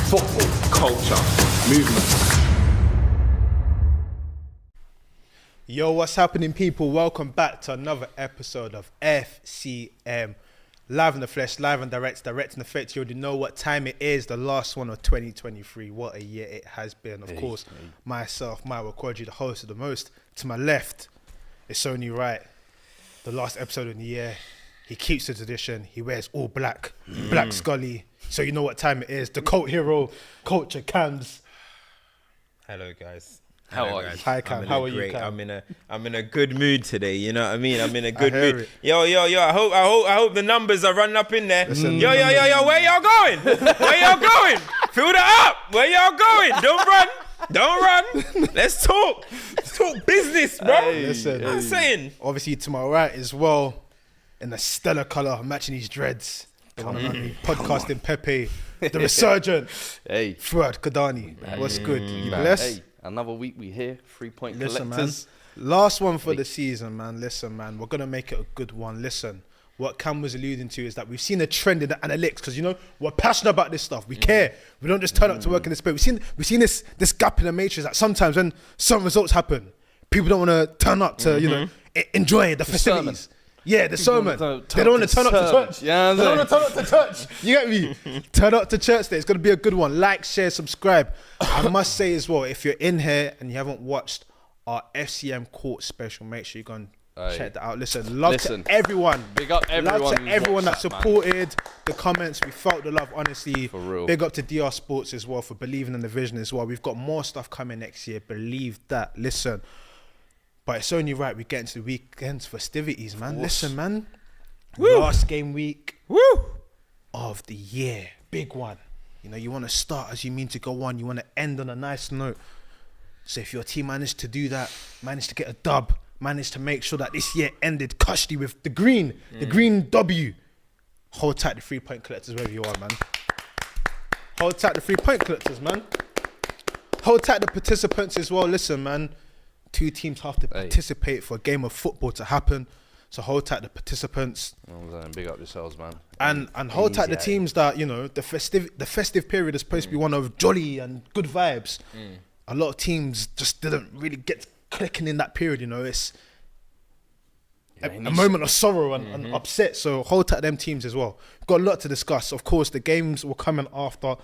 football, culture, movement. Yo, what's happening, people? Welcome back to another episode of FCM. Live in the flesh, live and direct in effect. You already know what time it is, the last one of 2023. What a year it has been. Of course, myself, Maya Wakwaji, the host of the most. To my left, it's only right. The last episode of the year. He keeps the tradition. He wears all black, black Scully. So you know what time it is. The cult hero, Culture Cams. Hello, guys. How are you? Hi, Cam. How are you, Cam? I'm in a good mood today. You know what I mean? I'm in a good hear mood. it. Yo. I hope the numbers are running up in there. Listen, Yo. Where y'all going? Where y'all going? Fill that up. Where y'all going? Don't run. Let's talk. Let's talk business, bro. Listen, I'm saying. obviously to my right as well, in the stellar colour, matching these dreads. The one and only podcasting Pepe, the resurgent. Hey. Fuad Kadani. What's good? You Man, blessed? hey, another week we here. 3-point Listen, collectors. man. Last one for the season, man. Listen, man. We're going to make it a good one. Listen, what Cam was alluding to is that we've seen a trend in the analytics because, you know, we're passionate about this stuff. We care. We don't just turn up to work in this space. We've seen this gap in the matrix that sometimes when some results happen, people don't want to turn up to, you know, enjoy the festivities. Sermon. Yeah, the sermon. They don't want to turn up to church. Yeah, They don't want to turn up to church. You get me? Turn up to church day. It's going to be a good one. Like, share, subscribe. I must say as well, if you're in here and you haven't watched our FCM Court special, make sure you go and check that out. Listen, love to everyone. Big up everyone. Love to everyone that supported the comments. We felt the love, honestly. For real. Big up to DR Sports as well for believing in the vision as well. We've got more stuff coming next year. Believe that. Listen. But it's only right we get into the weekend's festivities, man. Listen, man. Woo. Last game week of the year. Big one. You know, you want to start as you mean to go on. You want to end on a nice note. So if your team managed to do that, managed to get a dub, managed to make sure that this year ended cushy with the green W, hold tight the 3-point collectors wherever you are, man. Hold tight the 3-point collectors, man. Hold tight the participants as well. Listen, man. 2 teams have to participate for a game of football to happen. So hold tight the participants. Big up yourselves, man. And hold tight the teams that, you know, the festive period is supposed to be one of jolly and good vibes. A lot of teams just didn't really get clicking in that period, you know. It's a moment of sorrow and upset. So hold tight them teams as well. Got a lot to discuss. Of course, the games we're coming after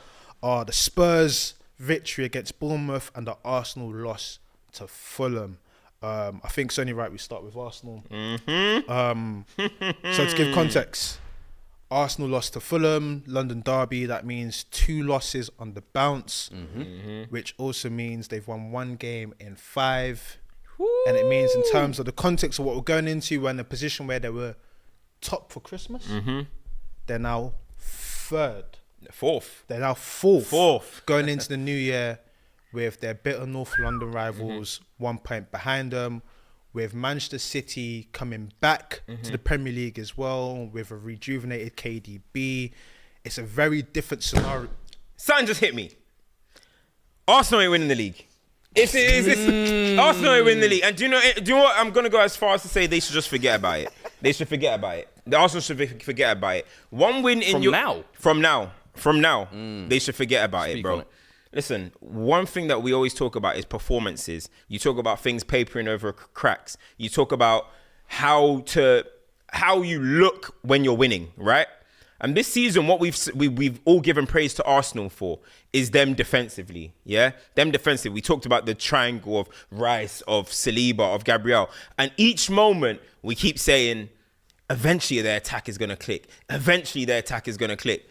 are the Spurs victory against Bournemouth and the Arsenal loss to Fulham. I think it's only right we start with Arsenal. So to give context, Arsenal lost to Fulham, London derby. That means 2 losses on the bounce, which also means they've won 1 game in 5. And it means in terms of the context of what we're going into, we're in a position where they were top for Christmas. They're now 3rd. 4th. They're now 4th. 4th. Going into the new year with their bitter North London rivals 1 point behind them, with Manchester City coming back to the Premier League as well, with a rejuvenated KDB. It's a very different scenario. Something just hit me. Arsenal ain't winning the league. Arsenal ain't winning the league. And do you know what? I'm going to go as far as to say they should just forget about it. They should forget about it. The Arsenal should forget about it. One win in From now. They should forget about it, bro. Listen, one thing that we always talk about is performances. You talk about things papering over cracks. You talk about how you look when you're winning, right? And this season, what we've all given praise to Arsenal for is them defensively, yeah? Them defensively. We talked about the triangle of Rice, of Saliba, of Gabriel. And each moment, we keep saying, eventually their attack is going to click. Eventually their attack is going to click.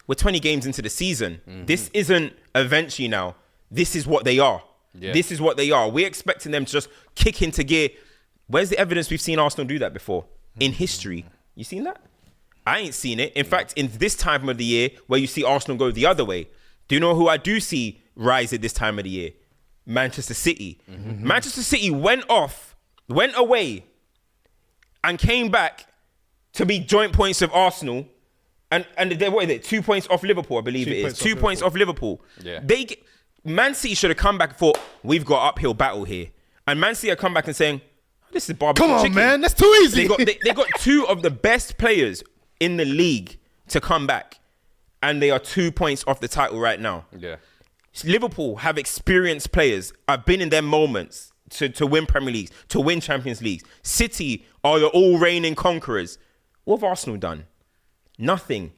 We're 20 games into the season. This isn't eventually now. This is what they are. Yeah. This is what they are. We're expecting them to just kick into gear. Where's the evidence we've seen Arsenal do that before? In history. You seen that? I ain't seen it. In fact, in this time of the year where you see Arsenal go the other way, do you know who I do see rise at this time of the year? Manchester City. Manchester City went away and came back to be joint points of Arsenal. And they're, what is it? 2 points off Liverpool, I believe it is. 2 points off Liverpool. Yeah. Man City should have come back and thought, we've got uphill battle here. And Man City have come back and saying, this is barbecue chicken. Come on, man. That's too easy. They got 2 of the best players in the league to come back. and they are 2 points off the title right now. Yeah. Liverpool have experienced players. I've been in their moments to win Premier Leagues, to win Champions Leagues. City are the all reigning conquerors. What have Arsenal done? Nothing.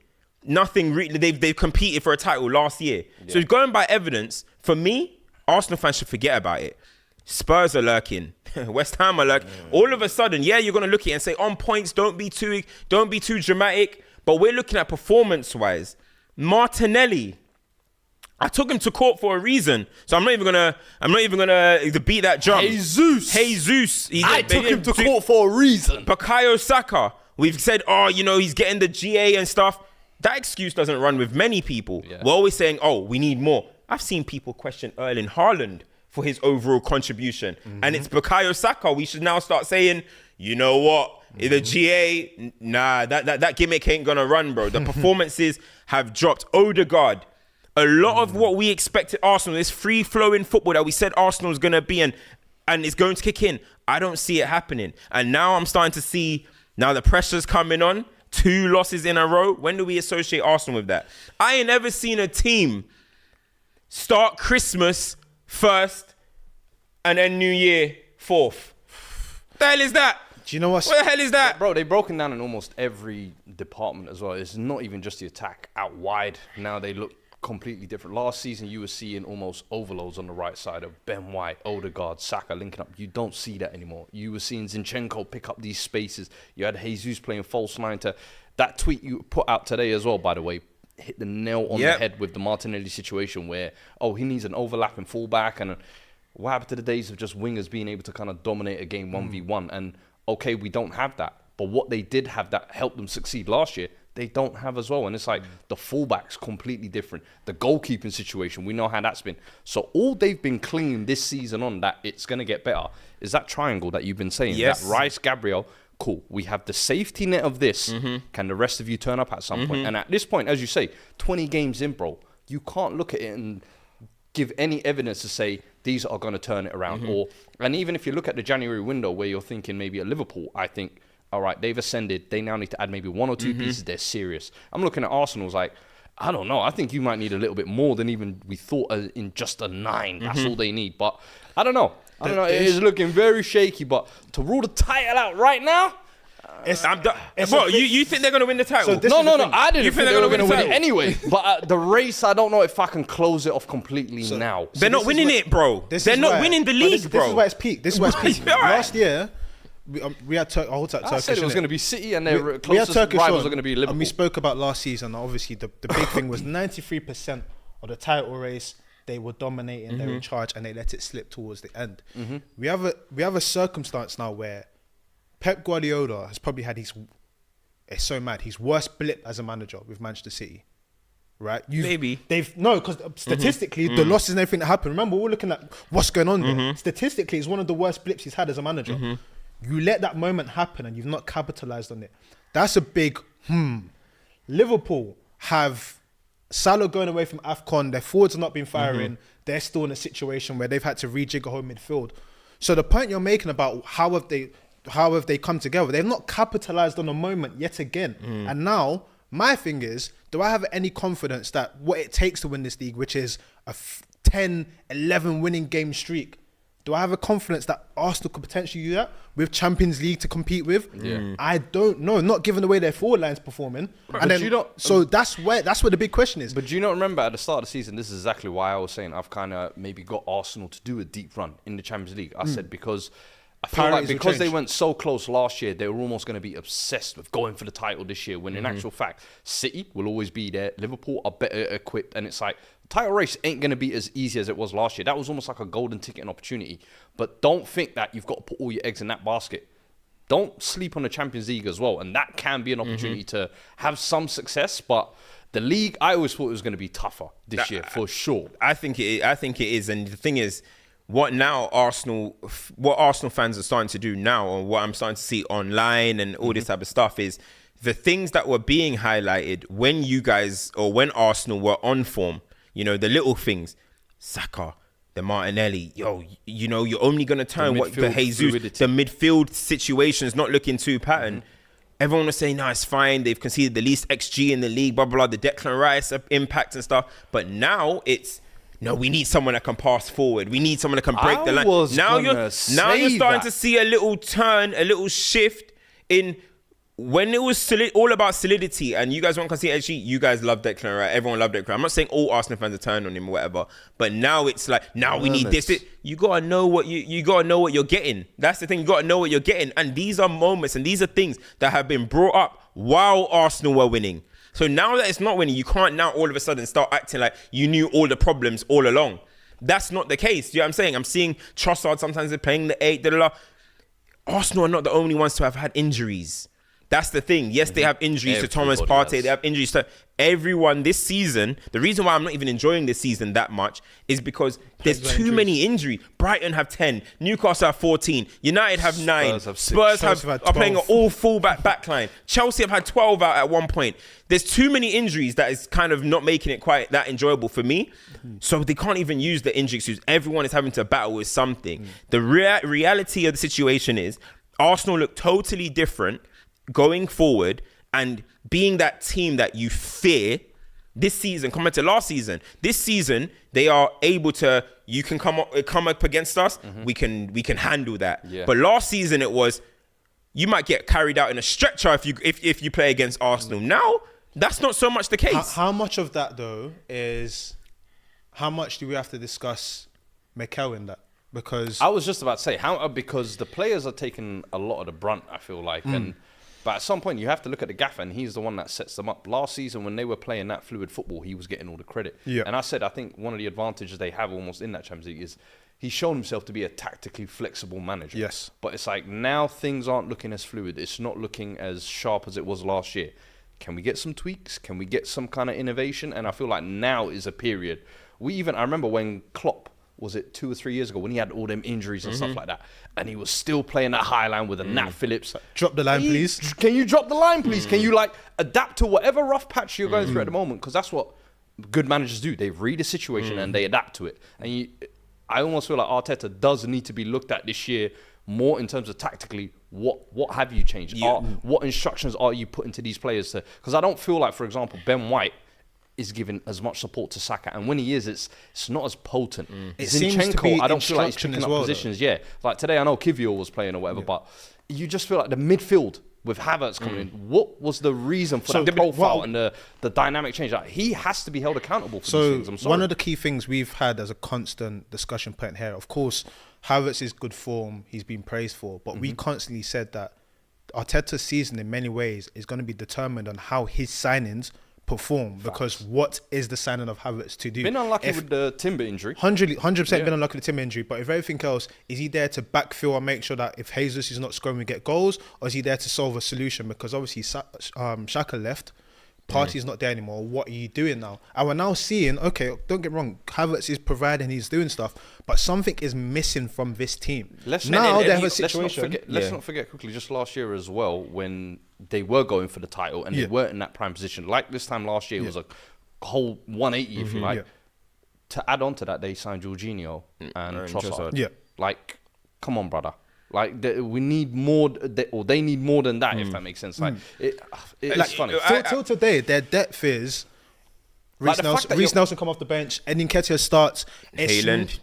Really. They've competed for a title last year. Yeah. So going by evidence, for me, Arsenal fans should forget about it. Spurs are lurking. West Ham are lurking. All of a sudden, yeah, you're going to look at it and say, on points, don't be too dramatic. But we're looking at performance-wise. Martinelli, I took him to court for a reason, so I'm not even gonna beat that drum. Jesus. I took him to court for a reason. Bukayo Saka, we've said, he's getting the GA and stuff. That excuse doesn't run with many people. Yeah. We're always saying, we need more. I've seen people question Erling Haaland for his overall contribution, and it's Bukayo Saka. We should now start saying, you know what? The GA, that gimmick ain't gonna run, bro. The performances have dropped. Odegaard, a lot of what we expected Arsenal, this free-flowing football that we said Arsenal was gonna be, and it's going to kick in. I don't see it happening. And now I'm starting to see, now the pressure's coming on. 2 losses in a row. When do we associate Arsenal with that? I ain't ever seen a team start Christmas first and then New Year fourth. What the hell is that? Do you know what? What the hell is that? Bro, they've broken down in almost every department as well. It's not even just the attack out wide. Now they look completely different. Last season, you were seeing almost overloads on the right side of Ben White, Odegaard, Saka linking up. You don't see that anymore. You were seeing Zinchenko pick up these spaces. You had Jesus playing false nine to... That tweet you put out today as well, by the way, hit the nail on the head with the Martinelli situation where, he needs an overlapping fullback. And what happened to the days of just wingers being able to kind of dominate a game 1v1? And okay, we don't have that. But what they did have that helped them succeed last year, they don't have as well. And it's like the fullback's completely different. The goalkeeping situation, we know how that's been. So all they've been clinging this season on that it's going to get better is that triangle that you've been saying. Yes. That Rice, Gabriel, cool. We have the safety net of this. Can the rest of you turn up at some point? And at this point, as you say, 20 games in, bro, you can't look at it and give any evidence to say these are going to turn it around. And even if you look at the January window where you're thinking maybe at Liverpool, I think, all right, they've ascended. They now need to add maybe 1 or 2 pieces. They're serious. I'm looking at Arsenal's like, I don't know. I think you might need a little bit more than even we thought in just a 9. That's all they need. But I don't know. It is looking very shaky. But to rule the title out right now, Bro, you think they're going to win the title? No. I didn't think they were going to win it anyway. But the race, I don't know if I can close it off completely now. They're not winning it, bro. They're not winning the league, bro. This is where it's peaked. Last year, we had Turkish. I said it was going to be City and their closest rivals are going to be Liverpool. And we spoke about last season. Obviously, the big thing was 93% of the title race. They were dominating. They were in charge, and they let it slip towards the end. We have a circumstance now where Pep Guardiola has probably had his worst blip as a manager with Manchester City, right? Because statistically, the losses and everything that happened. Remember, we're looking at what's going on there. Statistically, it's one of the worst blips he's had as a manager. You let that moment happen and you've not capitalized on it. That's a big Liverpool have Salah going away from AFCON. Their forwards have not been firing. They're still in a situation where they've had to rejig a whole midfield. So the point you're making about how have they come together, they've not capitalized on the moment yet again. And now my thing is, do I have any confidence that what it takes to win this league, which is a 10, 11 winning game streak, do I have a confidence that Arsenal could potentially do that with Champions League to compete with? I don't know. Not given the way their forward line's performing. And then, so that's where the big question is. But do you not remember at the start of the season, this is exactly why I was saying I've kind of maybe got Arsenal to do a deep run in the Champions League. I said because I feel like because they went so close last year, they were almost going to be obsessed with going for the title this year, when in actual fact, City will always be there. Liverpool are better equipped, and it's like, title race ain't going to be as easy as it was last year. That was almost like a golden ticket and opportunity. But don't think that you've got to put all your eggs in that basket. Don't sleep on the Champions League as well. And that can be an opportunity to have some success. But the league, I always thought it was going to be tougher this year, for sure. I think it is. And the thing is, what Arsenal fans are starting to do now, or what I'm starting to see online and all this type of stuff, is the things that were being highlighted when you guys, or when Arsenal were on form. You know, the little things, Saka, the Martinelli, you're only going to turn what the Jesus, fluidity. The midfield situation's not looking too pattern. everyone was saying, no, it's fine. They've conceded the least XG in the league, blah, blah, blah, the Declan Rice impact and stuff. But now it's, no, we need someone that can pass forward. We need someone that can break the line. Now you're starting to see a little turn, a little shift in when it was all about solidity and you guys want to concede XG, you guys love Declan, right? Everyone loved Declan. I'm not saying all Arsenal fans are turned on him or whatever, but now it's like, now we need this. You gotta know what you gotta know what you're getting. That's the thing. You gotta know what you're getting. And these are moments and these are things that have been brought up while Arsenal were winning. So now that it's not winning, you can't now all of a sudden start acting like you knew all the problems all along. That's not the case. You know what I'm saying? I'm seeing Trossard sometimes they're playing the 8. Arsenal are not the only ones to have had injuries. That's the thing. Yes, they have injuries to Thomas Partey. They have injuries to everyone this season. The reason why I'm not even enjoying this season that much is because there's too many injuries. Brighton have 10. Newcastle have 14. United have 9. Spurs are playing an all full-back backline. Chelsea have had 12 out at one point. There's too many injuries that is kind of not making it quite that enjoyable for me. So they can't even use the injury excuse. Everyone is having to battle with something. The reality of the situation is Arsenal look totally different going forward and being that team that you fear this season compared to last season. This season, they are able to, you can come up against us, we can handle that. Yeah. But last season it was, you might get carried out in a stretcher if you play against Arsenal. Now, that's not so much the case. How much of that though is, how much do we have to discuss Mikel in that? Because I was just about to say, because the players are taking a lot of the brunt, I feel like, but at some point, you have to look at the gaffer, and he's the one that sets them up. Last season, when they were playing that fluid football, he was getting all the credit. Yeah. And I think one of the advantages they have almost in that Champions League is he's shown himself to be a tactically flexible manager. Yes. But it's like now things aren't looking as fluid. It's not looking as sharp as it was last year. Can we get some tweaks? Can we get some kind of innovation? And I feel like now is a period. I remember when Klopp, was it 2 or 3 years ago, when he had all them injuries and stuff like that, and he was still playing that high line with a Nat Phillips. Drop the line, please. Can you drop the line, please? Can you adapt to whatever rough patch you're going through at the moment? Because that's what good managers do. They read a situation and they adapt to it. And I almost feel like Arteta does need to be looked at this year more in terms of tactically, what have you changed? What instructions are you putting to these players? Because I don't feel like, for example, Ben White is giving as much support to Saka, and when he is, it's not as potent. It seems to be I don't feel like he's picking up well, positions. Yeah, like today I know Kivior was playing or whatever, but you just feel like the midfield with Havertz coming in. What was the reason for that profile and the dynamic change? Like, he has to be held accountable for these things. I'm sorry. One of the key things we've had as a constant discussion point here, of course, Havertz is good form. He's been praised for, but we constantly said that Arteta's season in many ways is going to be determined on how his signings perform. Because what is the signing of Havertz to do? Been unlucky with the Timber injury. 100% been unlucky with the Timber injury, but if everything else, is he there to backfill and make sure that if Jesus is not scoring we get goals, or is he there to solve a solution? Because obviously Saka left, Partey's not there anymore. What are you doing now? And we're now seeing, okay, don't get me wrong, Havertz is providing, he's doing stuff, but something is missing from this team. Let's not forget quickly, just last year as well, when they were going for the title and they weren't in that prime position. Like this time last year, it was a whole 180, if you like. Yeah. To add on to that, they signed Jorginho and Trossard. Yeah. Like, come on, brother. Like, we need more, or they need more than that, if that makes sense. Like, it's funny. Till today, their depth is Reece Nelson come off the bench, Eddie Nketiah starts, Haaland,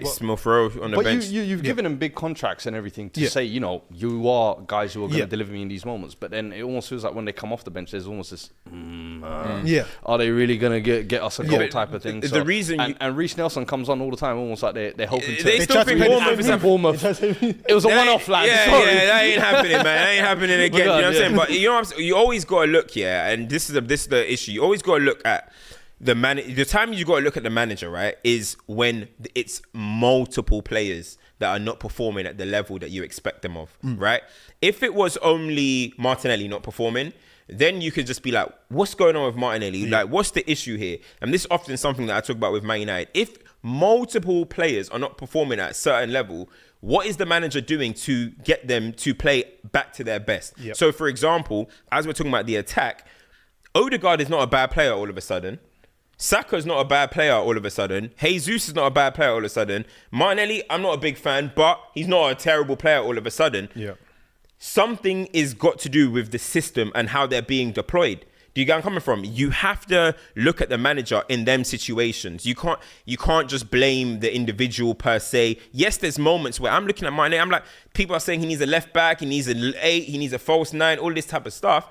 Smith Rowe on the bench. You've given them big contracts and everything to say, you know, you are guys who are going to deliver me in these moments. But then it almost feels like when they come off the bench, there's almost this, are they really going to get us a goal type of thing? The reason and Reece Nelson comes on all the time, almost like they're hoping to. They still think Bournemouth. It was a one-off, lad. Yeah, that ain't happening, man. That ain't happening again. You know what I'm saying? But you know what I'm saying? You always got to look, and this is the issue. You always got to look at the time you got to look at the manager, right, is when it's multiple players that are not performing at the level that you expect them of, right? If it was only Martinelli not performing, then you could just be like, what's going on with Martinelli? Like, what's the issue here? And this is often something that I talk about with Man United. If multiple players are not performing at a certain level, what is the manager doing to get them to play back to their best? Yep. So, for example, as we're talking about the attack, Odegaard is not a bad player all of a sudden. Saka's not a bad player all of a sudden. Jesus is not a bad player all of a sudden. Martinelli, I'm not a big fan, but he's not a terrible player all of a sudden. Yeah. something is got to do with the system and how they're being deployed. Do you get where I'm coming from? You have to look at the manager in them situations. You can't just blame the individual per se. Yes, there's moments where I'm looking at my name. I'm like, people are saying he needs a left back, he needs an 8, he needs a false 9, all this type of stuff.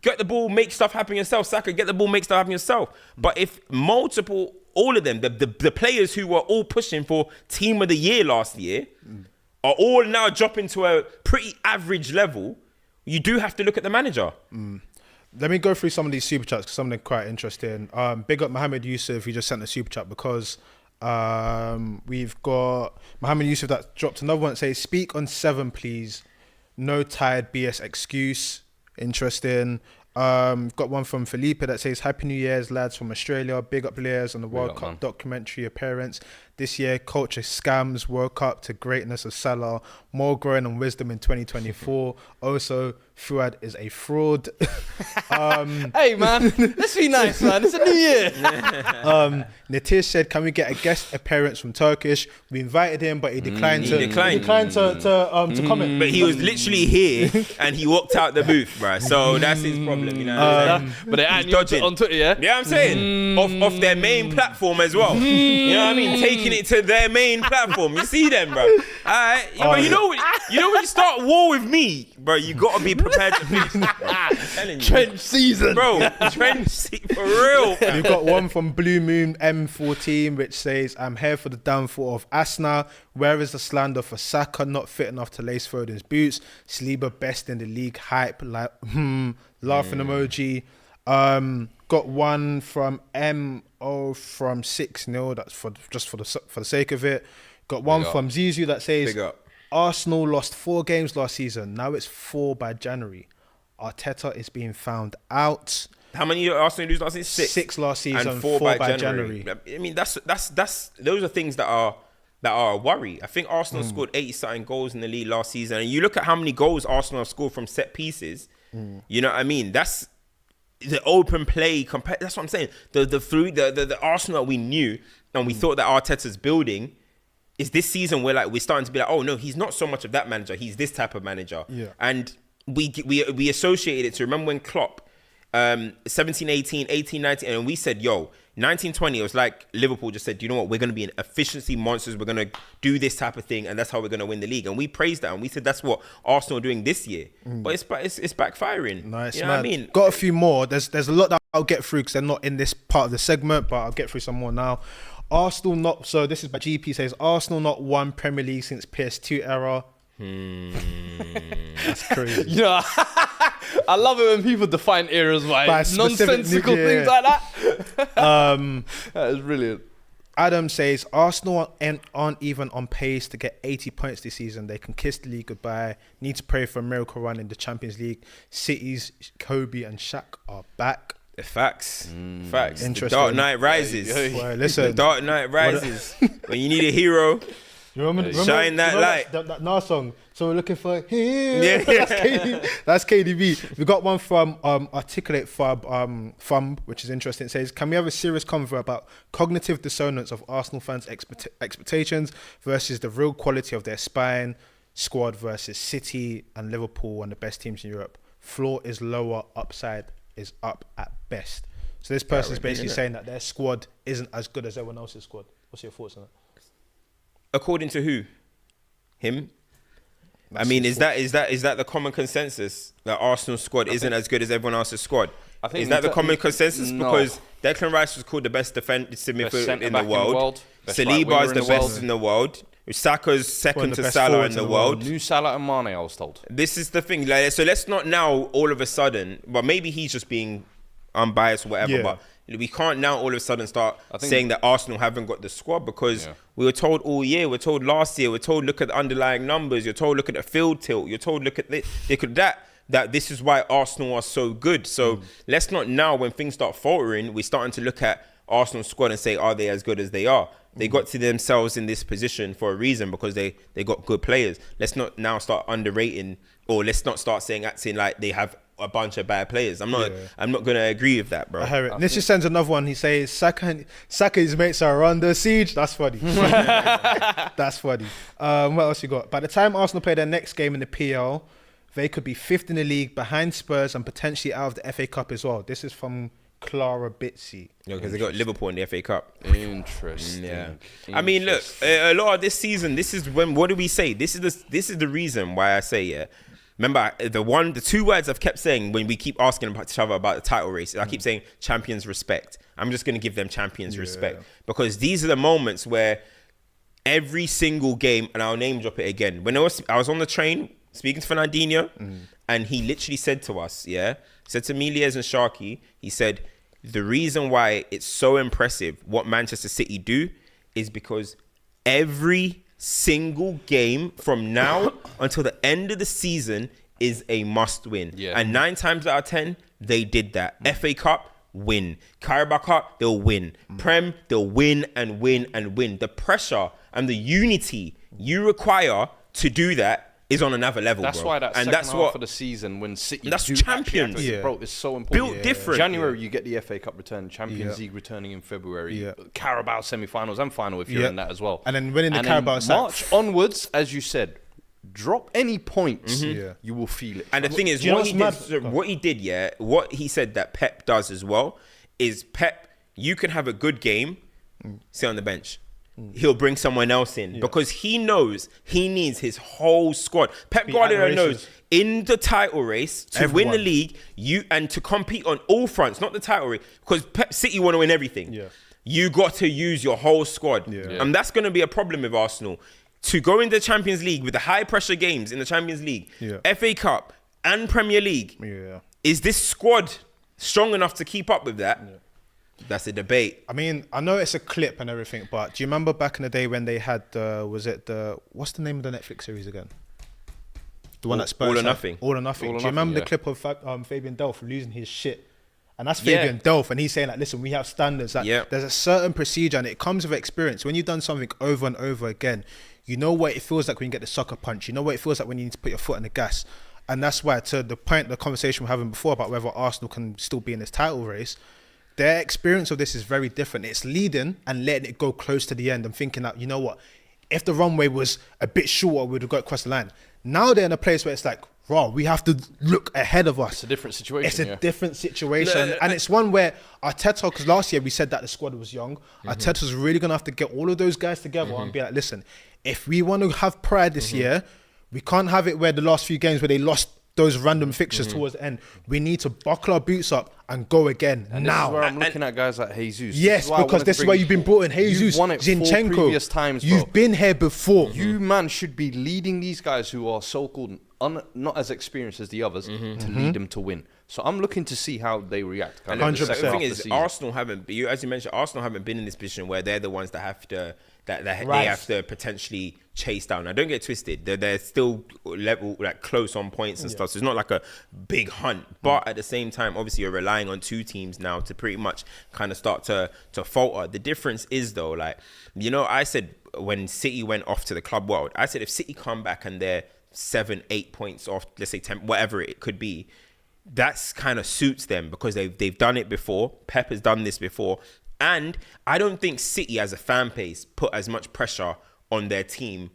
Get the ball, make stuff happen yourself. Saka, get the ball, make stuff happen yourself. But if all of them, the players who were all pushing for team of the year last year are all now dropping to a pretty average level, you do have to look at the manager. Let me go through some of these super chats because some of them are quite interesting. Big up Mohammed Yusuf, who just sent a super chat because we've got Mohammed Yusuf that dropped another one that says, speak on 7, please. No tired BS excuse. Interesting. Got one from Felipe that says, Happy New Year's, lads from Australia. Big up players on the World Cup documentary appearance. This year, culture scams, World Cup to greatness of Salah. More growing and wisdom in 2024. Also, Fuad is a fraud. Hey, man, let's be nice, man. It's a new year. Nitish said, can we get a guest appearance from Turkish? We invited him, but he declined to comment. But he was literally here and he walked out the booth, bro. So that's his problem, you know. But they add dodging on Twitter, yeah? Yeah, I'm saying off their main platform as well. You know what I mean? Taking it to their main platform. You see them, bro. All right. But you know when you start war with me, bro, you gotta be prepared to face Trench season, bro. Trench season for real. We've got one from Blue Moon M14, which says, I'm here for the downfall of Asna. Where is the slander for Saka not fit enough to lace Foden's boots? Saliba best in the league. Hype, like, laughing emoji. Got one from MO from 6-0. That's for the sake of it. Got one from Zizou that says, Arsenal lost 4 games last season. Now it's 4 by January. Arteta is being found out. How many Arsenal lose last season? 6. 6 last season, and 4 by January. I mean, that's those are things that are a worry. I think Arsenal scored 80-something goals in the league last season, and you look at how many goals Arsenal have scored from set pieces. You know what I mean? That's the open play. That's what I'm saying. The Arsenal that we knew and we thought that Arteta's building is this season where we're starting to be like, oh no, he's not so much of that manager. He's this type of manager. Yeah. And we associated it to, remember when Klopp 17, 18, 19, and we said, yo, 1920, it was like Liverpool just said, you know what, we're going to be an efficiency monsters. We're going to do this type of thing, and that's how we're going to win the league. And we praised that, and we said that's what Arsenal are doing this year. But it's backfiring. Nice, you know man. what I mean? Got a few more. There's a lot that I'll get through because they're not in this part of the segment, but I'll get through some more now. Arsenal not, so this is by GP says, Arsenal not won Premier League since PS2 era. That's crazy. You know, I love it when people define eras by nonsensical things like that. That is brilliant. Adam says, Arsenal aren't even on pace to get 80 points this season. They can kiss the league goodbye. Need to pray for a miracle run in the Champions League. City's Kobe and Shaq are back. Facts. Facts. Interesting. The Dark Knight Rises. Well, listen. The Dark Knight Rises. When you need a hero, remember shine that light. That Nas song. So we're looking for him. Yeah. That's KDB. We got one from Articulate Thumb, which is interesting. It says, can we have a serious convo about cognitive dissonance of Arsenal fans' expectations versus the real quality of their spine squad versus City and Liverpool and the best teams in Europe? Floor is lower, upside is up at best. So this person is basically saying that their squad isn't as good as everyone else's squad. What's your thoughts on that? According to who? Him? I mean, is that the common consensus that Arsenal's squad isn't as good as everyone else's squad? I think is that the common consensus? No. Because Declan Rice was called the best defensive midfielder in the world. Saliba is the best in the world. Saka's second to Salah in the world. New Salah and Mane, I was told. This is the thing. So let's not now all of a sudden, but maybe he's just being unbiased or whatever, but we can't now all of a sudden start saying that Arsenal haven't got the squad because we were told all year, we're told last year, we're told look at the underlying numbers, you're told look at the field tilt, you're told look at this, that this is why Arsenal are so good. So let's not now, when things start faltering, we're starting to look at Arsenal's squad and say, are they as good as they are? They got to themselves in this position for a reason because they got good players. Let's not now start underrating, or let's not start acting like they have a bunch of bad players. I'm not going to agree with that, bro. I hear it. This just sends another one. He says, Saka's mates are under siege. That's funny. That's funny. What else you got? By the time Arsenal play their next game in the PL, they could be fifth in the league behind Spurs and potentially out of the FA Cup as well. This is from Clara Bitsy. Yeah, because they got Liverpool in the FA Cup. Interesting. Yeah. I mean, look, a lot of this season, this is when, what do we say? This is the reason why I say, yeah. Remember, the two words I've kept saying when we keep asking each other about the title race, I keep saying champions respect. I'm just going to give them champions respect. Because these are the moments where every single game, and I'll name drop it again. When I was on the train speaking to Fernandinho, and he literally said to us, said to me, Liez and Sharky, he said, the reason why it's so impressive what Manchester City do is because every single game from now until the end of the season is a must win. Yeah. And 9 times out of 10, they did that. FA Cup, win. Carabao Cup, they'll win. Prem, they'll win and win and win. The pressure and the unity you require to do that is on another level, that's bro. Why that and second that's half what of the season when City that's do champions, bro, it's so important. Built different. January you get the FA Cup return, Champions League returning in February, Carabao semi-finals and final if you're in that as well, and then winning the and Carabao. March onwards, as you said, drop any points, you will feel it. And the thing is, what he did, what he said that Pep does as well is Pep, you can have a good game, sit on the bench. He'll bring someone else in because he knows he needs his whole squad. Pep Guardiola knows in the title race to win the league, and to compete on all fronts, not the title race, because Pep City want to win everything. Yeah. You got to use your whole squad, and that's going to be a problem with Arsenal. To go into the Champions League with the high pressure games in the Champions League, FA Cup and Premier League, is this squad strong enough to keep up with that? That's a debate. I mean, I know it's a clip and everything, but do you remember back in the day when they had what's the name of the Netflix series again? The one that Spurs All or had? Nothing. All or Nothing. Do you remember the clip of Fabian Delph losing his shit? And that's Fabian Delph, and he's saying like, listen, we have standards. Like, there's a certain procedure, and it comes with experience. When you've done something over and over again, you know what it feels like when you get the sucker punch. You know what it feels like when you need to put your foot on the gas. And that's why, to the point, the conversation we're having before about whether Arsenal can still be in this title race, their experience of this is very different. It's leading and letting it go close to the end and thinking that, you know what, if the runway was a bit shorter, we'd have got across the line. Now they're in a place where it's like, raw, we have to look ahead of us. It's a different situation. It's a different situation. And it's one where Arteta, because last year we said that the squad was young, Arteta's really going to have to get all of those guys together and be like, listen, if we want to have pride this year, we can't have it where the last few games where they lost those random fixtures towards the end. We need to buckle our boots up and go again and now. This is where I'm looking at guys like Jesus. Yes, because this is where you've been brought in. Jesus, you've won it Zinchenko. 4 previous times, bro. You've been here before. You, man, should be leading these guys who are so-called not as experienced as the others to lead them to win. So I'm looking to see how they react. And 100%. The thing is, Arsenal haven't, as you mentioned, Arsenal haven't been in this position where they're the ones that have to, they have to potentially chase down. Now, don't get twisted. They're still level, like close on points and stuff. So it's not like a big hunt. But at the same time, obviously, you're relying on 2 teams now to pretty much kind of start to falter. The difference is, though, like, you know, I said when City went off to the club world, I said if City come back and they're 7-8 points off, let's say 10, whatever it could be, that's kind of suits them because they've done it before. Pep has done this before. And I don't think City as a fan base put as much pressure on their team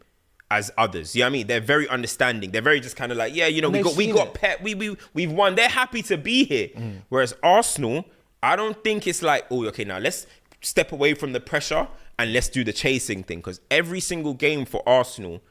as others. You know what I mean? They're very understanding. They're very just kind of like, yeah, you know, we got Pep, we've won. They're happy to be here. Whereas Arsenal, I don't think it's like, oh, okay, now let's step away from the pressure and let's do the chasing thing. Because every single game for Arsenal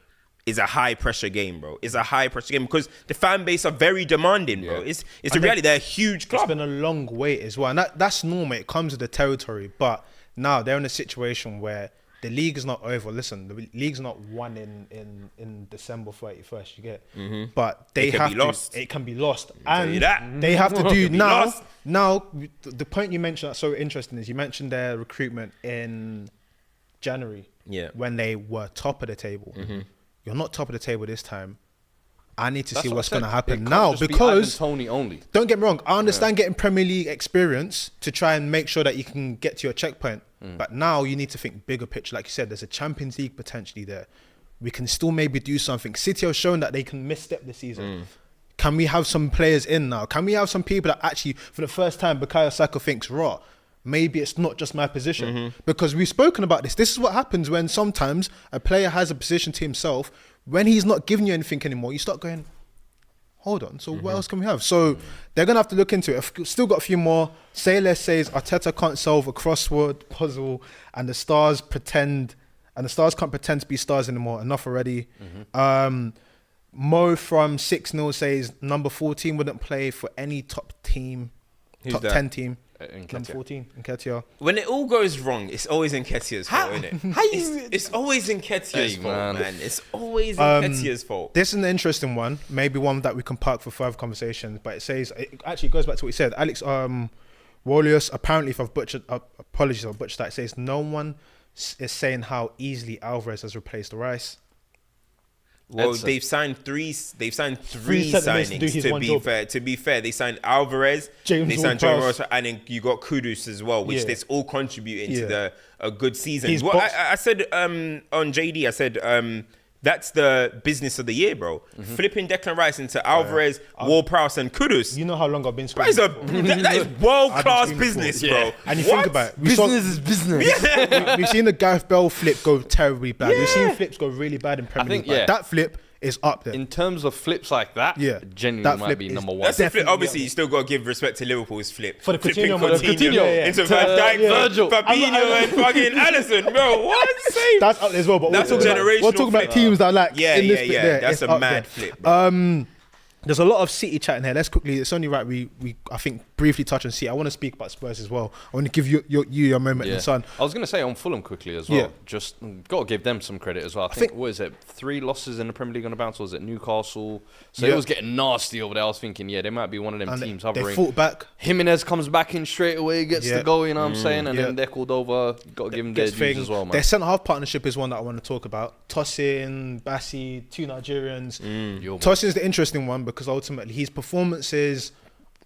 is a high pressure game, bro. It's a high pressure game because the fan base are very demanding, bro. It's a reality. They're a huge club. It's been a long wait as well. And that's normal. It comes with the territory. But now they're in a situation where the league is not over. Listen, the league's not won in December 31st, you get. But they have to. It can be lost. And they have to do now. Now, the point you mentioned that's so interesting is you mentioned their recruitment in January. Yeah. When they were top of the table. You're not top of the table this time. I need to see what's going to happen now because Tony only. Don't get me wrong. I understand getting Premier League experience to try and make sure that you can get to your checkpoint. But now you need to think bigger picture. Like you said, there's a Champions League potentially there. We can still maybe do something. City have shown that they can misstep the season. Can we have some players in now? Can we have some people that actually, for the first time, Bukayo Saka thinks, raw, maybe it's not just my position. Because we've spoken about this. This is what happens when sometimes a player has a position to himself. When he's not giving you anything anymore, you start going, hold on. So what else can we have? So they're gonna have to look into it. I've still got a few more. Say less says Arteta can't solve a crossword puzzle, and the stars can't pretend to be stars anymore. Enough already. Mo from 6-0 says number 14 wouldn't play for any top team, top 10 team. Number 14, Nketiah. When it all goes wrong, it's always Nketiah's fault, isn't it? It's always Nketiah's fault, man. It's always Nketiah's fault. This is an interesting one, maybe one that we can park for further conversations. But it actually goes back to what he said. Alex Warlius, apparently, if I've butchered, apologies if I've butchered that, it says no one is saying how easily Alvarez has replaced Rice. Well, they've signed three signings. To be fair, they signed Alvarez, they signed John Ross, and then you got Kudus as well, which that's all contributing to a good season. I said on JD, I said that's the business of the year, bro. Flipping Declan Rice into Alvarez, Ward-Prowse, and Kudus. You know how long I've been screaming. That is world-class business, bro. And you think about it. Business is business. We've seen the Gareth Bale flip go terribly bad. We've seen flips go really bad in Premier League. That flip is up there. In terms of flips like that, genuinely might be number one. That's the flip. Obviously, you still got to give respect to Liverpool's flip. For the Coutinho into Van Dijk, Fabinho, and fucking Alisson, bro. What? That's up there as well. But that's a generational. We're talking about teams that are like in this bit there. That's a mad flip. Bro. There's a lot of City chatting here. Let's quickly. It's only right we I think briefly touch on City. I want to speak about Spurs as well. I want to give you your moment in the sun. I was going to say on Fulham quickly as well. Just got to give them some credit as well. I think what is it? 3 losses in the Premier League on the bounce. Or was it Newcastle? So it was getting nasty over there. I was thinking, they might be one of them teams hovering. They fought back. Jimenez comes back in straight away, gets the goal. You know what I'm saying? And then they're called over. Got to give them their dues as well, man. Their centre half partnership is one that I want to talk about. Tosin, Bassi, 2 Nigerians. Tosin's the interesting one because ultimately his performances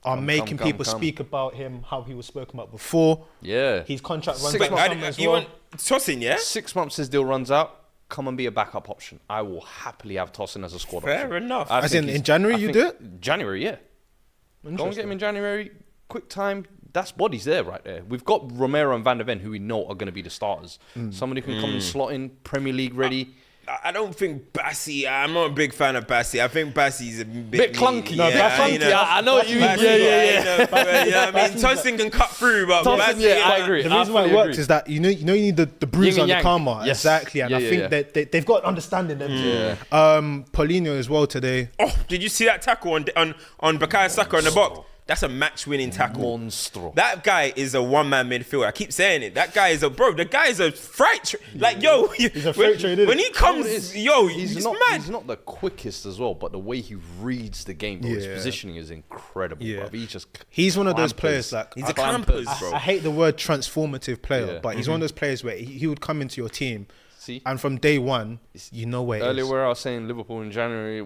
are making people speak about him how he was spoken about before. Yeah, his contract runs out as well. Want Tosin, 6 months his deal runs out. Come and be a backup option. I will happily have Tosin as a squad option. Fair enough. As in January you do it? January, yeah. Go and get him in January. Quick time. That's bodies there right there. We've got Romero and Van der Ven who we know are going to be the starters. Somebody who can come and slot in, Premier League ready. I don't think Bassi. I'm not a big fan of Bassi. I think Bassi's a bit clunky. I know what you mean. I mean, Tosin can cut through, but Bassi. I agree. The reason why it works is that you need the bruise on the karma. Yes. Exactly, and I think that they've got understanding them too. Paulinho as well today. Oh, did you see that tackle on Bukayo Saka in the box? That's a match-winning tackle. Monstro. That guy is a one-man midfielder. I keep saying it. That guy is the guy is a freight he's a freight train. When he comes, he's mad. He's not the quickest as well, but the way he reads the game, bro, his positioning is incredible. Bro. He's one of those players like he's a clampers, bro. I hate the word transformative player, but he's one of those players where he would come into your team, and from day one, you know where. Earlier, where I was saying Liverpool in January,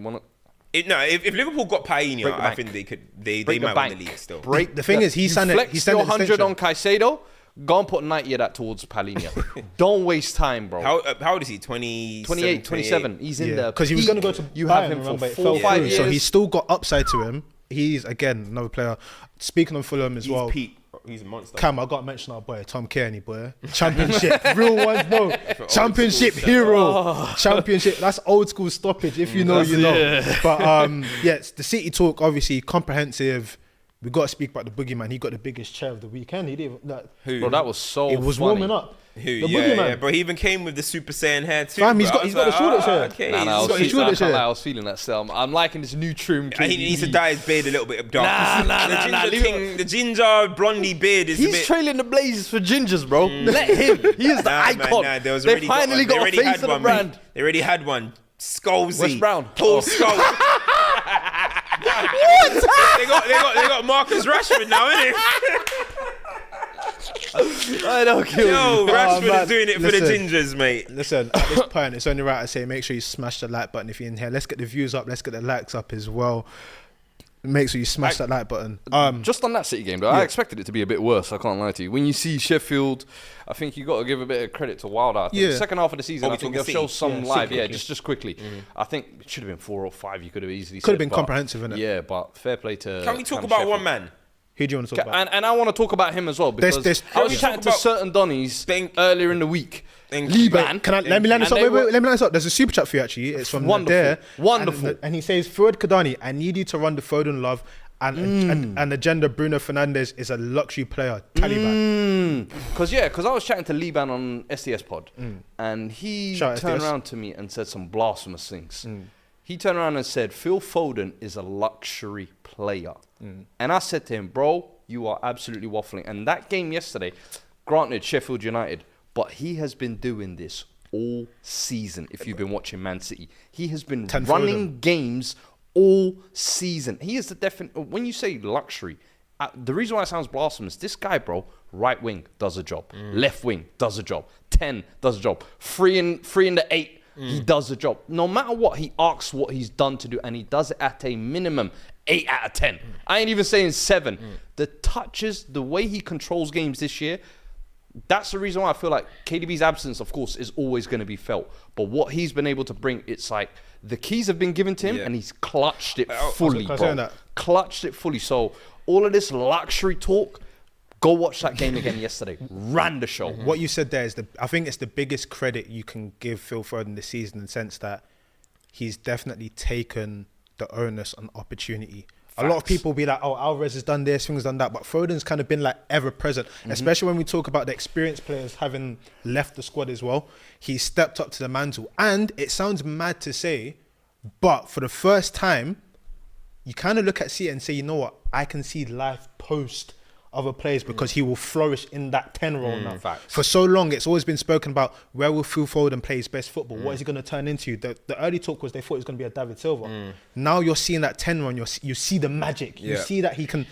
if Liverpool got Paino, I think they might win the league still. The thing is, he signed it. He signed 100 on Caicedo. Go and put 90 of that towards Paulinho. Don't waste time, bro. How old is he? 28, 27. He's in there. Because he was going to go to you have him for 4 or 5 years. So he's still got upside to him. He's, again, another player. Speaking of Fulham as well. He's a monster. Cam, I got to mention our boy, Tom Kearney, boy. Championship. Real ones, no. Championship hero. Championship. That's old school stoppage. If you know, you know. Yeah. But, it's the City talk, obviously, comprehensive. We got to speak about the boogeyman. He got the biggest chair of the weekend. He didn't. Who? Bro, that was so It was funny. warming up. Who? The boogeyman. But he even came with the Super Saiyan hair too. Fam, he's got the shoulders hair. Okay. I was feeling that still. I'm liking this new trim. He needs to dye his beard a little bit dark. The ginger blondie beard is. He's trailing the blazes for gingers, bro. Let him. He is the icon. They finally got a face of the brand. They already had one. Scholesy. West Brown. Paul Scholes. What? They got Marcus Rashford now, innit? I don't kill you. Rashford is doing it for the gingers, mate. Listen, at this point, it's only right to say make sure you smash the like button if you're in here. Let's get the views up. Let's get the likes up as well. Make sure you smash that like button. Just on that City game, though, I expected it to be a bit worse. I can't lie to you. When you see Sheffield, I think you got to give a bit of credit to Wilder. The second half of the season, I think they'll show some live. Just quickly. I think it should have been 4 or 5. You could have easily. Could have been comprehensive, innit? Yeah, but fair play to. Can we talk about one man? Who do you want to talk about? And I want to talk about him as well because I was chatting to certain Donnies earlier in the week. Liban. Let me land this up. Wait, let me land this up. There's a super chat for you actually. It's from Wonderful. And he says, Fuad Kadani, I need you to run the Foden love and agenda. Bruno Fernandes is a luxury player. Taliban. Because I was chatting to Liban on SDS Pod, and he turned around to me and said some blasphemous things. He turned around and said, Phil Foden is a luxury player. And I said to him, bro, you are absolutely waffling. And that game yesterday, granted, Sheffield United, but he has been doing this all season. If you've been watching Man City, he has been running games all season. He is the definite. When you say luxury, the reason why it sounds blasphemous, this guy, bro, right wing does a job, left wing does a job, 10 does a job, 3 in the 8, he does a job. No matter what, he asks what he's done to do, and he does it at a minimum 8 out of 10. I ain't even saying 7. The touches, the way he controls games this year. That's the reason why I feel like KDB's absence, of course, is always going to be felt. But what he's been able to bring, it's like the keys have been given to him and he's clutched it fully, bro. Clutched it fully. So all of this luxury talk, go watch that game again yesterday. Ran the show. What you said there is I think it's the biggest credit you can give Phil Foden this season in the sense that he's definitely taken the onus and opportunity. A lot of people be like, oh, Alvarez has done this, things done that, but Foden's kind of been like ever present, especially when we talk about the experienced players having left the squad as well. He stepped up to the mantle, and it sounds mad to say, but for the first time, you kind of look at City and say, you know what, I can see life post other players because he will flourish in that 10 role now. Facts. For so long, it's always been spoken about where will Phil Foden play his best football? What is he going to turn into? The early talk was they thought he was going to be a David Silva. Now you're seeing that 10 role, you see the magic. You see that he can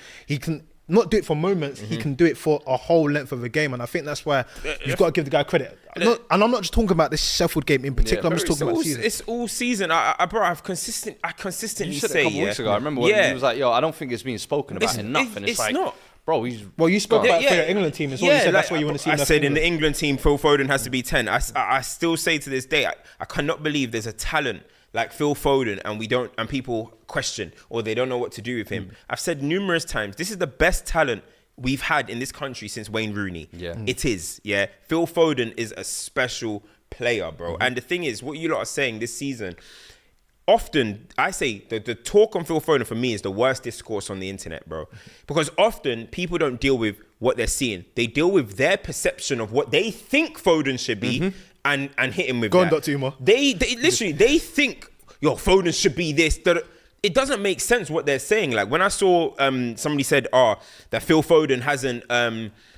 not do it for moments, he can do it for a whole length of a game. And I think that's where you've got to give the guy credit. And I'm not just talking about this Sheffield game in particular, I'm just talking about season. It's all season. I consistently You said say, it a couple weeks ago. I remember when he was like, yo, I don't think it's being spoken about enough. And it's like, not. Bro, well, you spoke about it for your England team as well. You said that's what you want to see. I said in the England team, Phil Foden has to be 10. I still say to this day, I cannot believe there's a talent like Phil Foden and people question or they don't know what to do with him. I've said numerous times, this is the best talent we've had in this country since Wayne Rooney. It is. Phil Foden is a special player, bro. And the thing is, what you lot are saying this season, often, I say the talk on Phil Foden for me is the worst discourse on the internet, bro. Because often people don't deal with what they're seeing. They deal with their perception of what they think Foden should be and hit him with Go that. on, Dr. Umar. They literally, they think, yo, Foden should be this. It doesn't make sense what they're saying. Like when I saw somebody said, that Phil Foden hasn't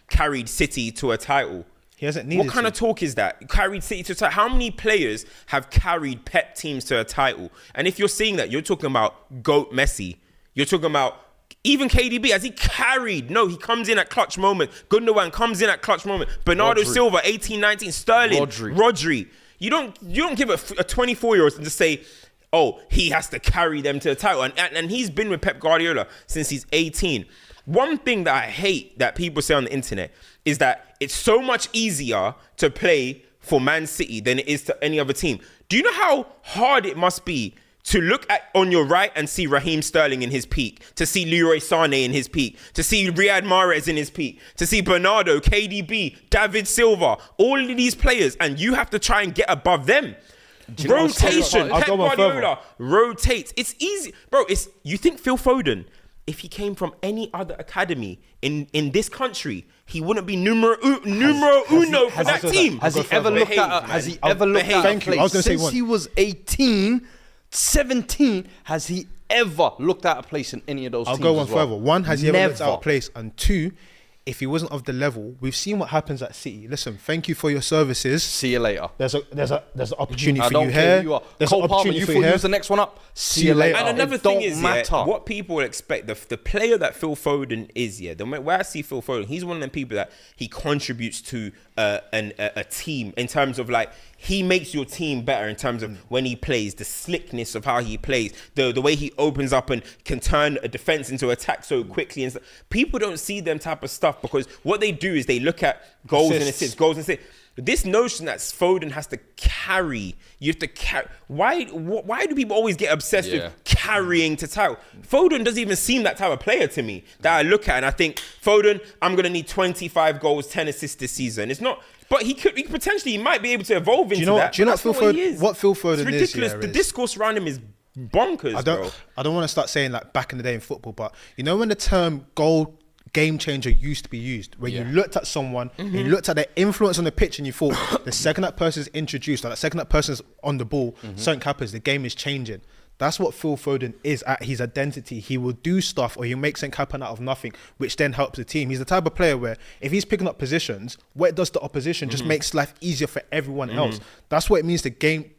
carried City to a title. He hasn't needed What kind of talk is that? Carried City to a title. How many players have carried Pep teams to a title? And if you're seeing that, you're talking about GOAT Messi. You're talking about even KDB. Has he carried? No, he comes in at clutch moment. Gundogan comes in at clutch moment. Bernardo Silva, 18, 19. Sterling. Rodri. You don't give a 24-year-old and just say, oh, he has to carry them to the title. And he's been with Pep Guardiola since he's 18. One thing that I hate that people say on the internet is that it's so much easier to play for Man City than it is to any other team. Do you know how hard it must be to look at on your right and see Raheem Sterling in his peak, to see Leroy Sané in his peak, to see Riyad Mahrez in his peak, to see Bernardo, KDB, David Silva, all of these players, and you have to try and get above them. Rotation. Pep Guardiola rotates. It's easy. Bro, you think Phil Foden, if he came from any other academy in this country, he wouldn't be numero uno for that team. Has he ever looked at a place since he was 18, 17? Has he ever looked at a place in any of those teams? I'll go one further. One, has he ever looked at a place? And two, if he wasn't of the level, we've seen what happens at City. Listen, thank you for your services. See you later. There's an opportunity for you here. here. There's an opportunity for you here. The next one up. See you later. And another thing is, what people expect, the player that Phil Foden is, the way I see Phil Foden, he's one of them people that he contributes to a team in terms of like, he makes your team better in terms of when he plays, the slickness of how he plays, the way he opens up and can turn a defense into attack so quickly. And people don't see them type of stuff because what they do is they look at goals and assists. This notion that Foden has to carry, you have to carry. Why do people always get obsessed with carrying to title? Foden doesn't even seem that type of player to me that I look at and I think, Foden, I'm going to need 25 goals, 10 assists this season. It's not, but he might be able to evolve into that. Do you know what Phil Foden is? It's ridiculous. The discourse around him is bonkers, bro. I don't want to start saying like back in the day in football, but you know when the term game changer used to be used, where you looked at someone, you looked at their influence on the pitch, and you thought the second that person's introduced, or the second that person's on the ball, something happens, the game is changing. That's what Phil Foden is at his identity. He will do stuff or he'll make something happen out of nothing, which then helps the team. He's the type of player where if he's picking up positions, what it does to opposition just makes life easier for everyone else. That's what it means to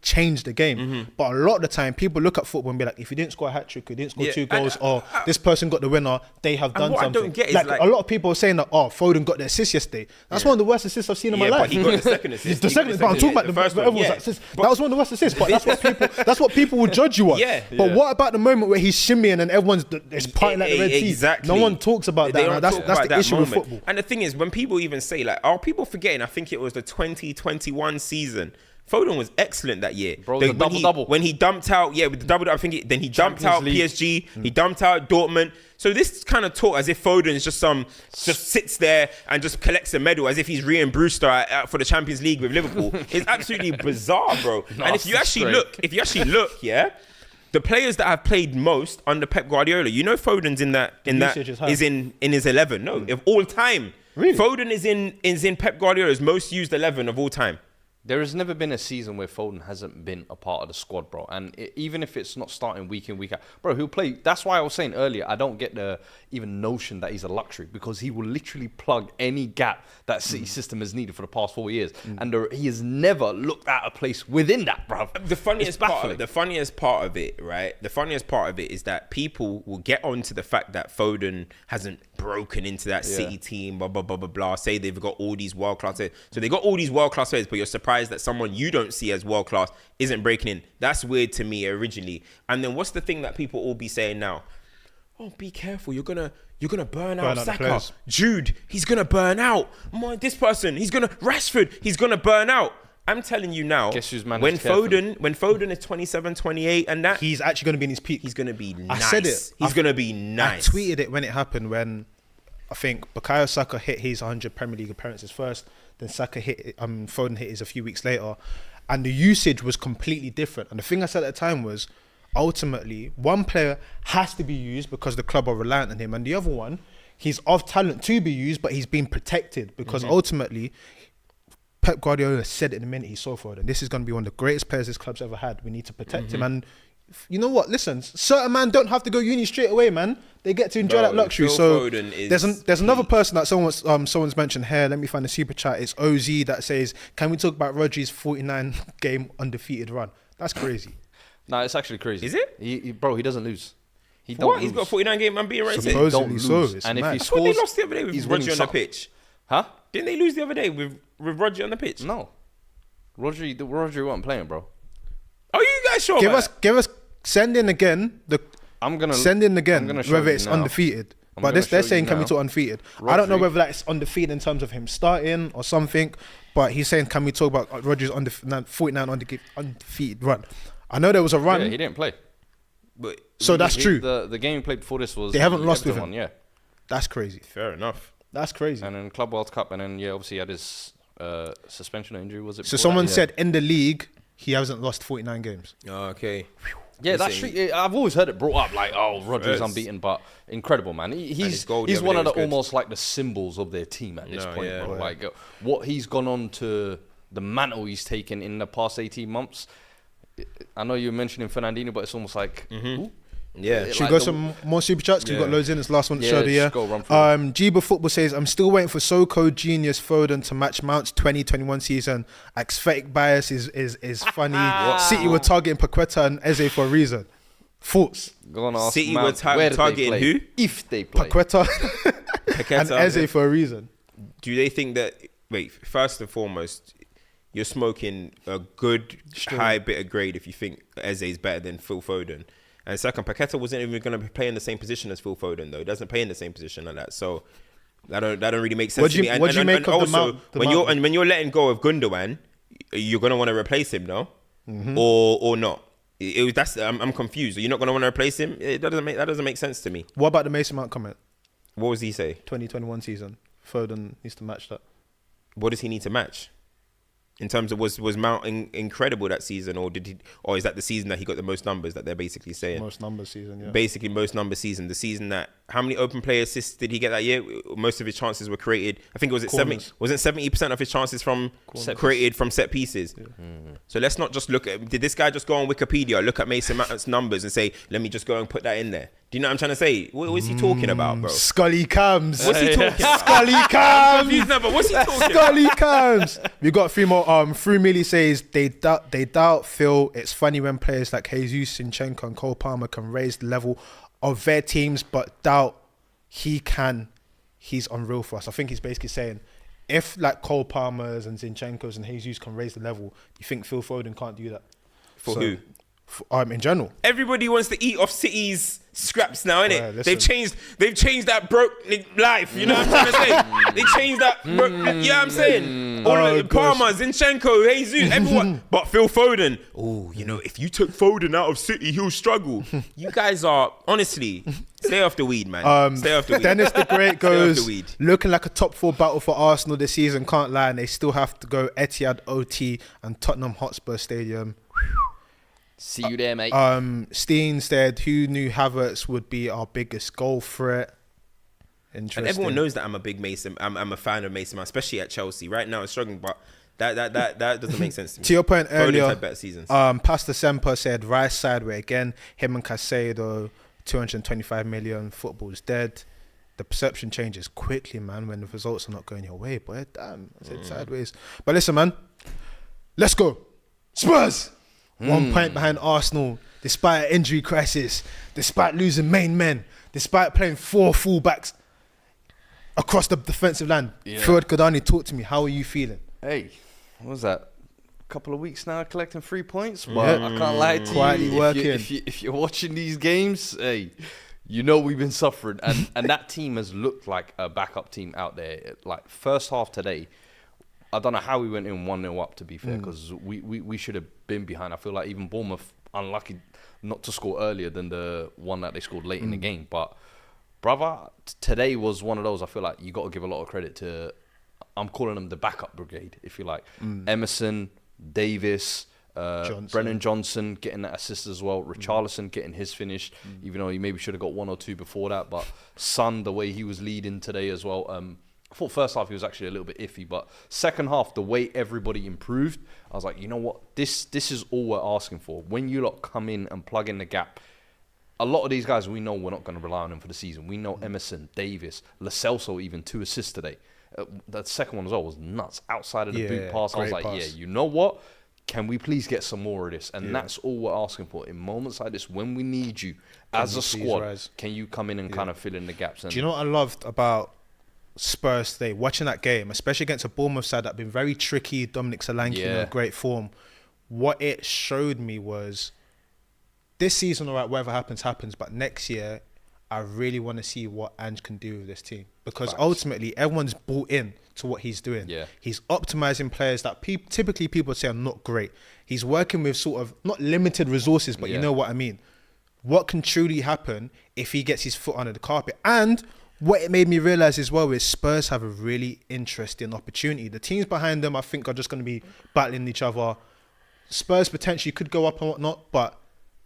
change the game. But a lot of the time, people look at football and be like, if you didn't score a hat-trick, you didn't score 2 goals, or this person got the winner, they have done something. I don't get is like a lot of people are saying that, Foden got the assist yesterday. That's one of the worst assists I've seen in my life. But he got the second assist. But I'm talking about the first one. That was one of the worst assists, but that's what people will judge you on. But what about the moment where he's shimmying and everyone's partying like the Red Sea? No one talks about that. That's the issue with football. And the thing is, when people even say like, are people forgetting? I think it was the 2021 season. Foden was excellent that year. Bro, the double-double. When he dumped out, with the double, I think then he dumped out PSG. He dumped out Dortmund. So this kind of talk as if Foden is just sits there and just collects a medal as if he's Ryan Brewster for the Champions League with Liverpool. It's absolutely bizarre, bro. And if you actually look, the players that have played most under Pep Guardiola, you know, Foden's is in his 11. No, of all time. Really? Foden is in Pep Guardiola's most used 11 of all time. There has never been a season where Foden hasn't been a part of the squad, bro. And even if it's not starting week in, week out, bro, he'll play. That's why I was saying earlier, I don't get the even notion that he's a luxury, because he will literally plug any gap that City system has needed for the past 4 years. And he has never looked at a place within that, bro. The funniest part of it, right? The funniest part of it is that people will get onto the fact that Foden hasn't broken into that City team, blah, blah, blah, blah, blah. Say they've got all these world-class players. So they got all these world-class players, but you're surprised that someone you don't see as world-class isn't breaking in. That's weird to me originally. And then what's the thing that people all be saying now? Oh, be careful. You're gonna burn out Saka. Jude, he's gonna burn out. This person, Rashford, he's gonna burn out. I'm telling you now, when Foden is 27, 28 and that, he's actually going to be in his peak. He's going to be nice. I said it. He's going to be nice. I tweeted it when it happened, when I think Bukayo Saka hit his 100 Premier League appearances first, then Foden hit his a few weeks later, and the usage was completely different. And the thing I said at the time was, ultimately, one player has to be used because the club are reliant on him, and the other one, he's of talent to be used, but he's being protected because ultimately, Pep Guardiola said it the minute he saw Foden, this is going to be one of the greatest players this club's ever had. We need to protect him. And you know what? Listen, certain man don't have to go uni straight away, man. They get to enjoy that luxury. So there's another person that someone's mentioned here. Let me find the super chat. It's OZ that says, "Can we talk about Rodri's 49 game undefeated run?" That's crazy. No, it's actually crazy. Is it? He doesn't lose. He's got a 49 game unbeaten record. Supposedly so. And if he scores, they lost the other day with he's Rodri on the pitch. Huh? Didn't they lose the other day with Rodri on the pitch? No. Rodri wasn't playing, bro. Oh, you guys sure? Give us send in again. Send in again whether it's undefeated. But they're saying, can we talk undefeated? Rodri. I don't know whether that's undefeated in terms of him starting or something, but he's saying, can we talk about Rodri's 49 undefeated run? I know there was a run. Yeah, he didn't play. But so that's true. The game he played before this was... They haven't lost with him. Yeah. That's crazy. Fair enough. That's crazy. And then Club World Cup, and then, obviously he had his suspension or injury, was it? So someone said in the league, he hasn't lost 49 games. Oh, okay. Yeah, that's true. I've always heard it brought up like, Rodri's unbeaten, but incredible, man. He's one of the almost like the symbols of their team at this point, bro. Yeah. Like what he's gone on to, the mantle he's taken in the past 18 months. I know you're mentioning Fernandinho, but it's almost like, yeah. Should we go some more super chats? Because we've got loads in. This last one to show the year. Jiba Football says, I'm still waiting for Soko Genius Foden to match Mount's 2021 season. Aesthetic bias is funny. City were targeting Paqueta and Eze for a reason. Thoughts? Go on, ask City Mount, were targeting who? If they play. Paqueta and Eze for a reason. Do they think that... Wait, first and foremost, you're smoking a good high bit of grade if you think Eze is better than Phil Foden. And second, Paqueta wasn't even going to play in the same position as Phil Foden, though. He doesn't play in the same position like that. So That don't really make sense What do to you- me. what do you make of the also, Mount- the when Mount- you're letting go of Gundogan, you're gonna want to replace him, no? Mm-hmm. Or not? I'm confused. You're not gonna want to replace him. That doesn't make sense to me. What about the Mason Mount comment? What was he say? 2021 season. Foden needs to match that. What does he need to match? In terms of was Mount incredible that season, or is that the season that he got the most numbers that they're basically saying? Most numbers season, yeah. Basically, most number season. The season that how many open play assists did he get that year? Most of his chances were created. I think Corners. wasn't 70% of his chances from created from set pieces. Yeah. So let's not just look at. Did this guy just go on Wikipedia, look at Mason Mount's numbers, and say, let me just go and put that in there? Do you know what I'm trying to say? What is he talking about, bro? Scully comes. What's he talking about? Scully I'm comes. confused now, but what's he talking about? Scully comes. We got 3 more. Through Millie says they doubt Phil. It's funny when players like Jesus, Zinchenko, and Cole Palmer can raise the level of their teams, but doubt he can. He's unreal for us. I think he's basically saying, if like Cole Palmers and Zinchenko's and Jesus can raise the level, you think Phil Foden can't do that? For who? In general. Everybody wants to eat off City's scraps now, innit? Yeah, listen. They've changed that broke life. You know what I'm trying to say? They changed that. You know what I'm saying? All of the Palmer, Zinchenko, Jesus, everyone. But Phil Foden. Oh, you know, if you took Foden out of City, he'll struggle. You guys are honestly stay off the weed, man. Stay off the weed. Dennis the Great Stay off goes, the weed. looking like a top 4 battle for Arsenal this season. Can't lie, and they still have to go Etihad, OT, and Tottenham Hotspur Stadium. See you there, mate. Steen said, who knew Havertz would be our biggest goal threat? Interesting. And everyone knows that I'm a big Mason. I'm a fan of Mason, especially at Chelsea. Right now, it's struggling, but that doesn't make sense to me. To your point Foden's earlier, had better seasons. Pastor Semper said, Rice sideway again. Him and Caicedo, 225 million. Football's dead. The perception changes quickly, man, when the results are not going your way. Boy, damn, I said sideways. But listen, man, let's go. Spurs! 1 point behind Arsenal, despite an injury crisis, despite losing main men, despite playing 4 fullbacks across the defensive line. Yeah. Fuad Kodani, talk to me. How are you feeling? Hey, what was that? A couple of weeks now collecting 3 points, but I can't lie to Quietly you. working. If you're watching these games, hey, you know we've been suffering, and that team has looked like a backup team out there. Like first half today, I don't know how we went in 1-0 up, to be fair, because we should have been behind. I feel like even Bournemouth unlucky not to score earlier than the one that they scored late in the game. But brother, today was one of those. I feel like you got to give a lot of credit to. I'm calling them the backup brigade, if you like. Emerson, Davis, Brennan Johnson getting that assist as well. Richarlison getting his finish, even though he maybe should have got 1 or 2 before that. But Son, the way he was leading today as well. I thought first half he was actually a little bit iffy, but second half, the way everybody improved, I was like, you know what? This is all we're asking for. When you lot come in and plug in the gap, a lot of these guys, we know we're not going to rely on them for the season. We know Emerson, Davis, Lo Celso, even 2 assists today. The second one as well was nuts. Outside of the boot pass, I was like, yeah, you know what? Can we please get some more of this? And that's all we're asking for. In moments like this, when we need you as a squad, can you come in and kind of fill in the gaps? And do you know what I loved about Spurs today, watching that game, especially against a Bournemouth side that have been very tricky, Dominic Solanke in great form? What it showed me was this season, all right, whatever happens, but next year I really want to see what Ange can do with this team, because ultimately everyone's bought in to what he's doing. He's optimizing players that typically people say are not great. He's working with sort of not limited resources, but you know what I mean. What can truly happen if he gets his foot under the carpet? And what it made me realise as well is Spurs have a really interesting opportunity. The teams behind them, I think, are just going to be battling each other. Spurs potentially could go up and whatnot, but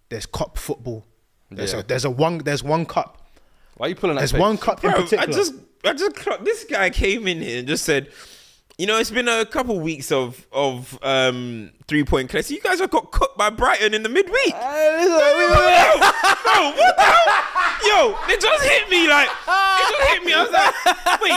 there's cup football. There's one cup. Why are you pulling that? There's one cup in particular. I just clocked. This guy came in here and just said, you know, it's been a couple weeks of 3-point class. You guys have got cooked by Brighton in the midweek. What the hell? Yo, it just hit me like. I was like, wait.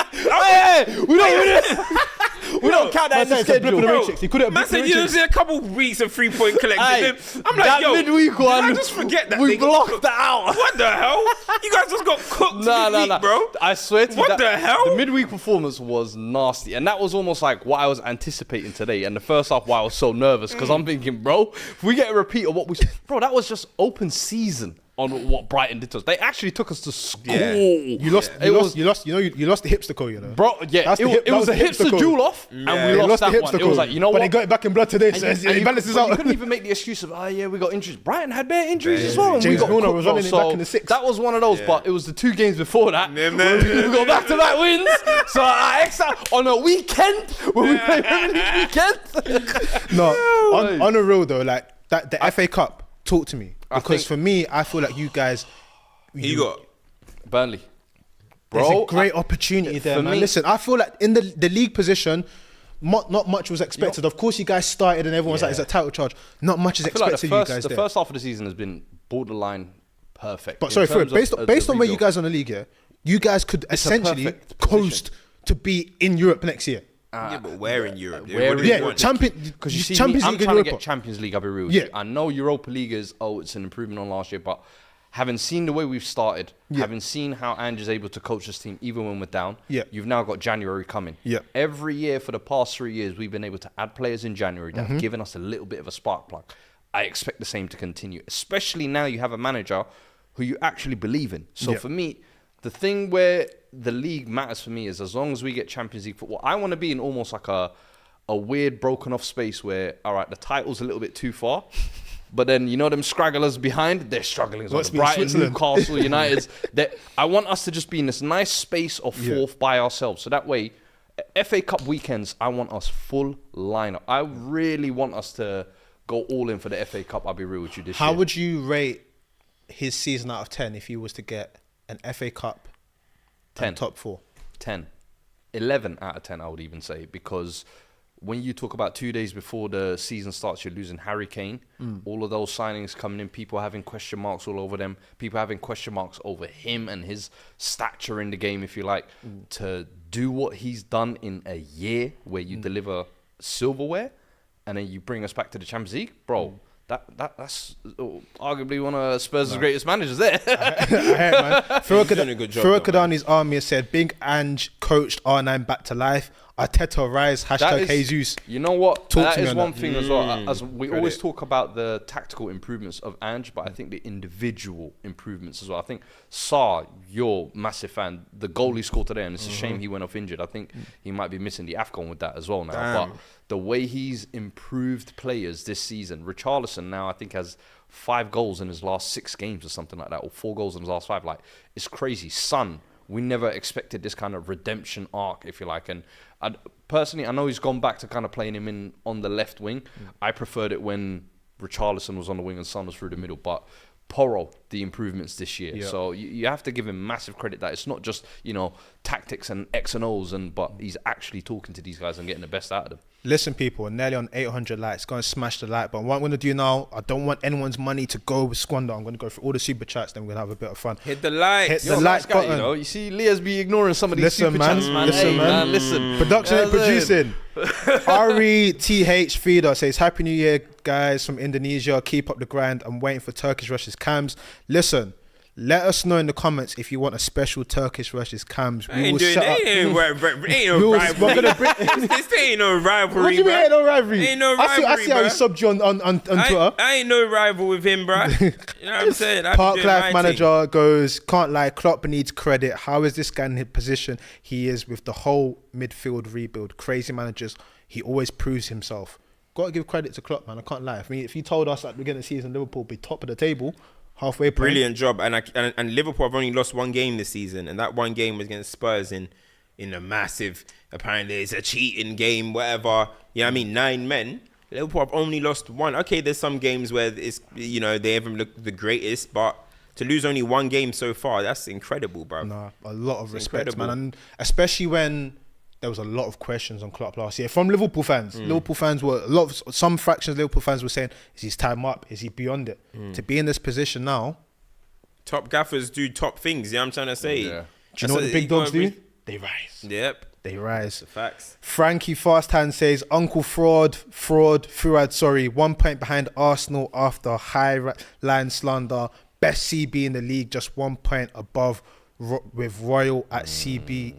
We don't count that in the schedule. He couldn't Man said, you know, there's a couple weeks of 3-point collection. I'm like, yo, midweek one, I just forget that we blocked that out. What the hell? You guys just got cooked midweek, bro. I swear to you, what the hell? The midweek performance was nasty, and that was almost like what I was anticipating today. And the first half, why I was so nervous, because I'm thinking, bro, if we get a repeat of what we, bro, that was just open season. on what Brighton did to us. They actually took us to school. Yeah. You lost the hipster code, you know. Bro, yeah, That's it was a hipster code. jewel off, and Yeah. we They lost that the one. hipster It was code. like, you know but what? they got it back in blood today, so it balances out. You couldn't even make the excuse of, we got injuries. Brighton had bare injuries Yeah. as well. And we James got Milner cooked, was bro. running it So back in the 6th. That was one of those, Yeah. but it was the 2 games before that. Yeah, We man. got back-to-back wins. So I excited on a weekend when we play Premier League weekend. No, way. on a real though, like that the FA Cup. Talk to me I because think- for me, I feel like you guys. You got Burnley. There's Bro, a great opportunity there, for man. me- Listen, I feel like in the league position, not much was expected. Of course, you guys started and everyone's like, "Is that title charge?" Not much is I feel like expected of you guys the there. first half of the season has been borderline perfect. But in sorry, terms Fred, of based the on where you rebuild. guys are on the league, yeah, you guys could essentially perfect coast to be in Europe next year. yeah, but where in Europe? where What do in you Yeah, want? because You see, Champions I'm League in trying to Europa. get Champions League. I'll be real with Yeah. you. I know Europa League is, it's an improvement on last year, but having seen the way we've started, having seen how Ange is able to coach this team even when we're down, you've now got January coming. Yeah. Every year for the past 3 years, we've been able to add players in January that have given us a little bit of a spark plug. I expect the same to continue, especially now you have a manager who you actually believe in. So for me, the thing where the league matters for me is as long as we get Champions League football, I want to be in almost like a weird broken off space where, all right, the title's a little bit too far, but then, you know, them scragglers behind, they're struggling as well. What's The been Brighton, Switzerland? Newcastle, United. I want us to just be in this nice space of fourth by ourselves. So that way, FA Cup weekends, I want us full lineup. I really want us to go all in for the FA Cup. I'll be real with you this year. How would you rate his season out of 10 if he was to get an FA Cup 10. and top 4? 10. 11 out of 10, I would even say, because when you talk about 2 days before the season starts, you're losing Harry Kane. All of those signings coming in, people having question marks all over them, people having question marks over him and his stature in the game, if you like. To do what he's done in a year where you deliver silverware and then you bring us back to the Champions League, bro. That's arguably one of Spurs' greatest managers there. I hear it, man. He's doing a good job, though, Kadani's army has said, Big Ange coached R9 back to life. Arteta rise, hashtag Jesus. You know what? Talk That to me is on one that. thing as well. As we Credit. always talk about the tactical improvements of Ange, but I think the individual improvements as well. I think Sarr, you're a massive fan. The goal he scored today, and it's a shame he went off injured. I think he might be missing the AFCON with that as well now. Damn. But the way he's improved players this season, Richarlison now I think has 5 goals in his last 6 games or something like that, or 4 goals in his last 5. Like, it's crazy. Son, we never expected this kind of redemption arc, if you like. And personally, I know he's gone back to kind of playing him in on the left wing. I preferred it when Richarlison was on the wing and Son was through the middle. But Porro, the improvements this year. Yeah. So you have to give him massive credit that it's not just, tactics and X and O's, but he's actually talking to these guys and getting the best out of them. Listen, people, we're nearly on 800 likes. Go and smash the like button. What I'm going to do now, I don't want anyone's money to go squander. I'm going to go through all the super chats, then we're going to have a bit of fun. Hit the likes. Hit the You're a like nice guy, button. You see, Leah's be ignoring some of these Listen, super man. chats, man. Listen, Hey, man. Listen. Production and Listen. producing. RETH Feeder says, Happy New Year, guys from Indonesia. Keep up the grind. I'm waiting for Turkish Rush's cams. Listen, let us know in the comments if you want a special Turkish Rush's cams. We will set up. Ain't no We're rivalry. gonna bring. This ain't no rivalry, What do you mean bro. ain't no rivalry? Ain't no I see rivalry, how he bro. subbed you on Twitter. I ain't no rival with him, bro. You know what I'm saying? I be Park doing Life my manager goes, can't lie, Klopp needs credit. How is this guy in his position he is with the whole midfield rebuild? Crazy managers, he always proves himself. Got to give credit to Klopp, man. I can't lie. I mean, if you told us at the beginning of the season Liverpool would be top of the table, halfway point. Brilliant job, and Liverpool have only lost 1 game this season, and that 1 game was against Spurs in a massive. Apparently, it's a cheating game, whatever. You know what I mean? 9 men. Liverpool have only lost 1. Okay, there's some games where it's they haven't looked the greatest, but to lose only 1 game so far, that's incredible, bro. Nah, a lot of respect, incredible. man, and especially when there was a lot of questions on Klopp last year from Liverpool fans. Liverpool fans were some fractions of Liverpool fans were saying, "Is his time up? Is he beyond it?" To be in this position now, Top gaffers do top things. You know what I'm trying to say? Yeah. do you know what the big dogs do? They rise. Yep. They rise. The facts. Frankie Fasthand says, Uncle Fuad, sorry, 1 point behind Arsenal after line slander. Best CB in the league, just 1 point above with Royal at CB.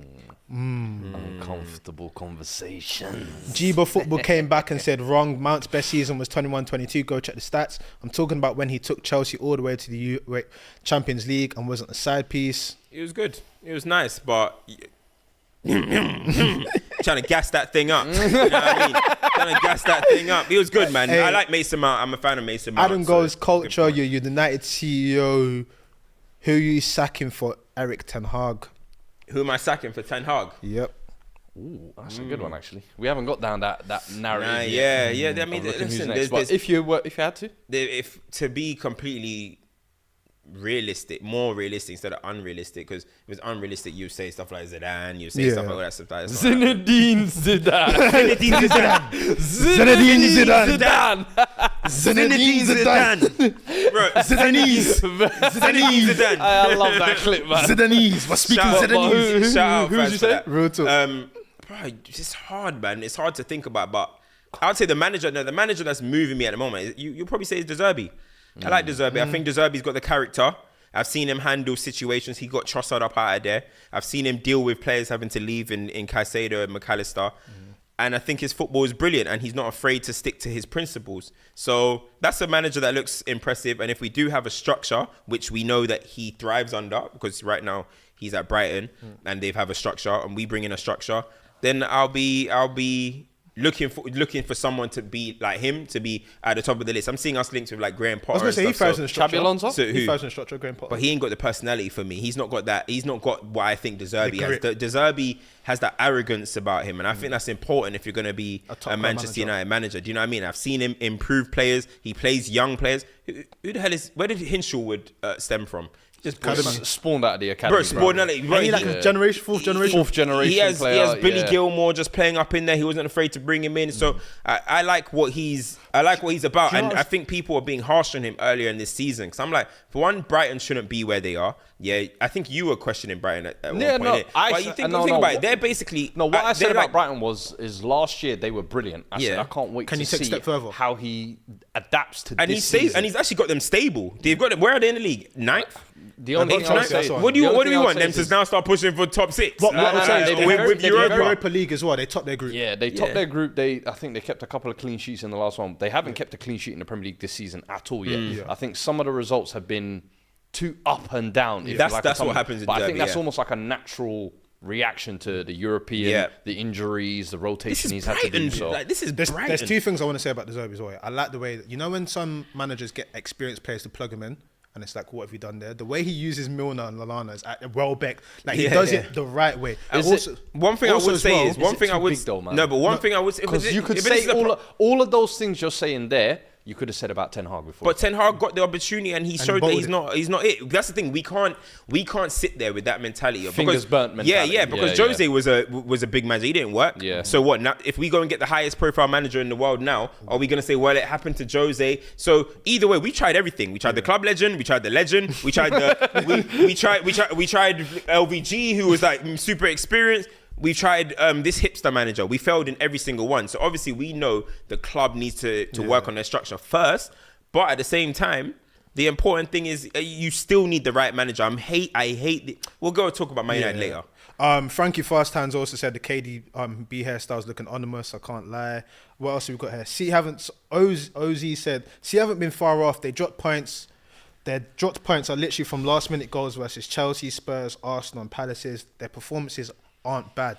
Uncomfortable conversation. Jiba Football came back and said, wrong. Mount's best season was 21-22. Go check the stats. I'm talking about when he took Chelsea all the way to the Champions League and wasn't a side piece. It was good. It was nice, but trying to gas that thing up. You know what I mean? Trying to gas that thing up. He was good, man. Hey, I like Mason Mount. I'm a fan of Mason Mount. Adam Goes Culture, you're United CEO. Who are you sacking for Eric Ten Hag? Who am I sacking for Ten Hag? Yep. Ooh, that's a good one, actually. We haven't got down that narrative Nah, yet. yeah. I mean, Of looking who's listen, next. But if you had to, if to be completely realistic, more realistic instead of unrealistic, because if it was unrealistic, you say stuff like Zidane, you say stuff like all that stuff. That's not happening. Zinedine Zidane. Zinedine Zidane. Zinedine Zidane. Bro, Zinedine Zidane. I love that clip, man. Zidanese. We're speaking Zidanese. Shout out, who'd fans, you for say? that. Real talk. Bro, it's hard, man. It's hard to think about, but I'd say the manager that's moving me at the moment, you'll probably say is De Zerbi. I like De Zerbi. I think De Zerbi's got the character. I've seen him handle situations. He got Trossard up out of there. I've seen him deal with players having to leave in Caicedo and McAllister. And I think his football is brilliant and he's not afraid to stick to his principles. So that's a manager that looks impressive. And if we do have a structure, which we know that he thrives under, because right now he's at Brighton and they have a structure and we bring in a structure, then I'll be looking for someone to be like him, to be at the top of the list. I'm seeing us linked with like Graham Potter. I was going to say, he thrives in the structure. Xabi Alonso? So He who? thrives in the structure, Graham Potter. But he ain't got the personality for me. He's not got that. He's not got what I think De Zerbi has. grit. De Zerbi has that arrogance about him, and I think that's important if you're going to be top a Manchester United manager. Do you know what I mean? I've seen him improve players. He plays young players. Who the hell is? Where did Hinchellwood stem from? Just Spawned out of the academy. Bro, spawned out. Ain't he like a generation, fourth generation? Fourth generation He has player. Billy yeah. Gilmore just playing up in there. He wasn't afraid to bring him in. So I like what he's about. Do you know And what- I think people are being harsh on him earlier in this season. Because I'm like, for one, Brighton shouldn't be where they are. Yeah, I think you were questioning Brighton at one point. no, But you think about it, they're basically... No, what I said they're about like- Brighton is last year they were brilliant. I said Yeah. I can't wait Can to you take a see step further? how he adapts to And this he's stable, season. and he's actually got them stable. They've got them. Where are they in the league? Ninth? The only thing I would Chelsea, say, that's all. What do the only you thing I would want say them to is- now start pushing for top six? What I'm saying is they they with have Europa. Europa League as well. They top their group. Yeah, they topped Yeah. their group. I think they kept a couple of clean sheets in the last one. They haven't kept a clean sheet in the Premier League this season at all yet. Yeah. I think some of the results have been too up and down. if That's- you like, that's at what some- happens in But I think Derby, that's yeah. almost like a natural reaction to the European, Yeah. the injuries, the This rotation is he's had to do. Brighton. So Like, this is There's Brighton. two things I want to say about De Zerbi as well. I like the way that, you know, when some managers get experienced players to plug them in, and it's like, what have you done there? The way he uses Milner and Lallana is at Welbeck. Like, he Yeah, does yeah. it the right way. Is Also- it- One thing I also would as say well- is one it thing I too would big though, man? no, but one thing I would because you could say all of those things you're saying there, you could have said about Ten Hag before. But Ten Hag got the opportunity and he showed that bowled he's not it. That's the thing. We can't sit there with that mentality. Fingers burnt mentality. Yeah, because Yeah, Jose was a big manager. He didn't work. Yeah. So what now? If we go and get the highest profile manager in the world now, are we gonna say, well, it happened to Jose? So either way, we tried everything. We tried the club legend. We tried the legend. We tried we tried LVG, who was like super experienced. We tried this hipster manager. We failed in every single one. So obviously we know the club needs to work on their structure first. But at the same time, the important thing is you still need the right manager. I hate. We'll go talk about Man United later. Frankie Fast Hands also said the KD B hairstyle's looking ominous. I can't lie. What else have we got here? OZ said, haven't been far off. They dropped points. Their dropped points are literally from last minute goals versus Chelsea, Spurs, Arsenal, and Palaces. Their performances aren't bad.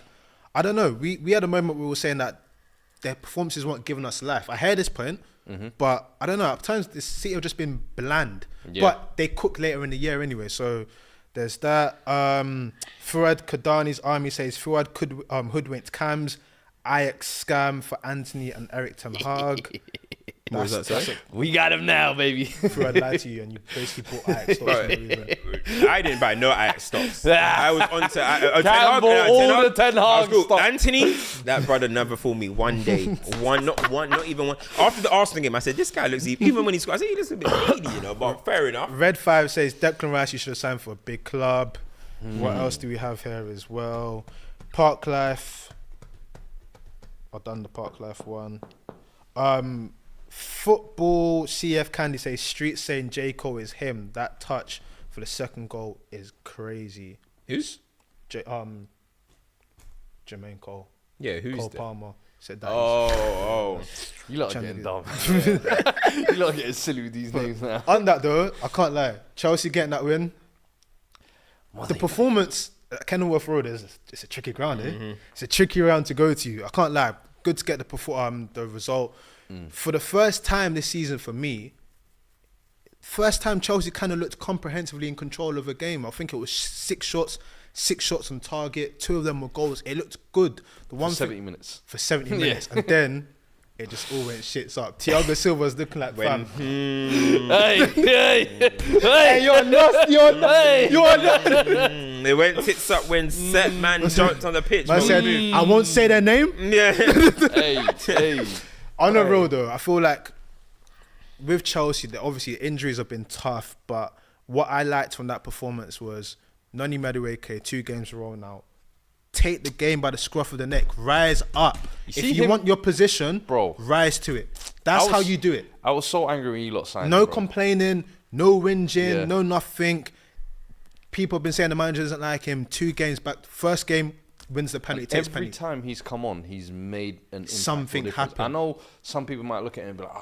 I don't know. We had a moment where we were saying that their performances weren't giving us life. I hear this point, but I don't know. At times, this City have just been bland. Yeah. But they cook later in the year anyway. So there's that. Fuad Kadani's army says Fuad hoodwinked Cams. Ajax scam for Anthony and Eric Ten Hag. What was that, sorry? we got him now, baby. Fuad lied to you and you basically bought Ajax. I didn't buy no Ajax stocks. I was on to Cam bought all the Ten Hag stocks. Anthony, that brother never fooled me one day. Not even one. After the Arsenal game, I said, this guy looks, even when he scored, I said, he looks a bit greedy, you know, but fair enough. Red 5 says Declan Rice, you should have signed for a big club. What else do we have here as well? Park Life. I've done the Park Life one. Football CF Candy says Street saying J. Cole is him. That touch for the second goal is crazy. Who's? Jermaine Cole. Yeah, who's Cole that? Palmer said that. Oh. You lot are Trying to getting dumb. You lot are getting silly with these names now. On that though, I can't lie. Chelsea getting that win. The performance at Kenilworth Road it's a tricky ground, eh? It's a tricky round to go to. I can't lie. Good to get the result. For the first time this season for me, first time Chelsea kind of looked comprehensively in control of a game. I think it was 6 shots on target. 2 of them were goals. It looked good. The one For 70 minutes. For 70 minutes. And then it just all went shits up. Thiago Silva's looking like fam. Hey, you're lost. You're lost. They went tits up when set man jumped on the pitch. Man said, I won't say their name. Yeah. Hey. On the road though, I feel like with Chelsea, obviously injuries have been tough, but what I liked from that performance was Noni Madueke, 2 games in a row now. Take the game by the scruff of the neck. Rise up. If you want your position, bro, rise to it. That's how you do it. I was so angry when you lot signed No him, bro. complaining, no whinging, no nothing. People have been saying the manager doesn't like him. 2 games back. First game, wins the penalty, takes Every penalty. time he's come on, he's made an impactful Something difference. happen. I know some people might look at him and be like,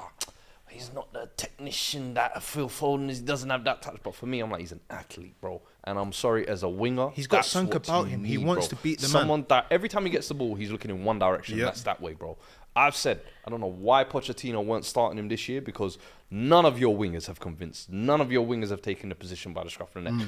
he's not the technician that Phil Foden is. He doesn't have that touch. But for me, I'm like, he's an athlete, bro. And I'm sorry, as a winger, He's got that's something what about you him. He need, wants bro. to beat the Someone that every time he gets the ball, he's looking in one direction. Yep. That's that way, bro. I've said, I don't know why Pochettino weren't starting him this year, because none of your wingers have convinced. None of your wingers have taken the position by the scruff of the neck.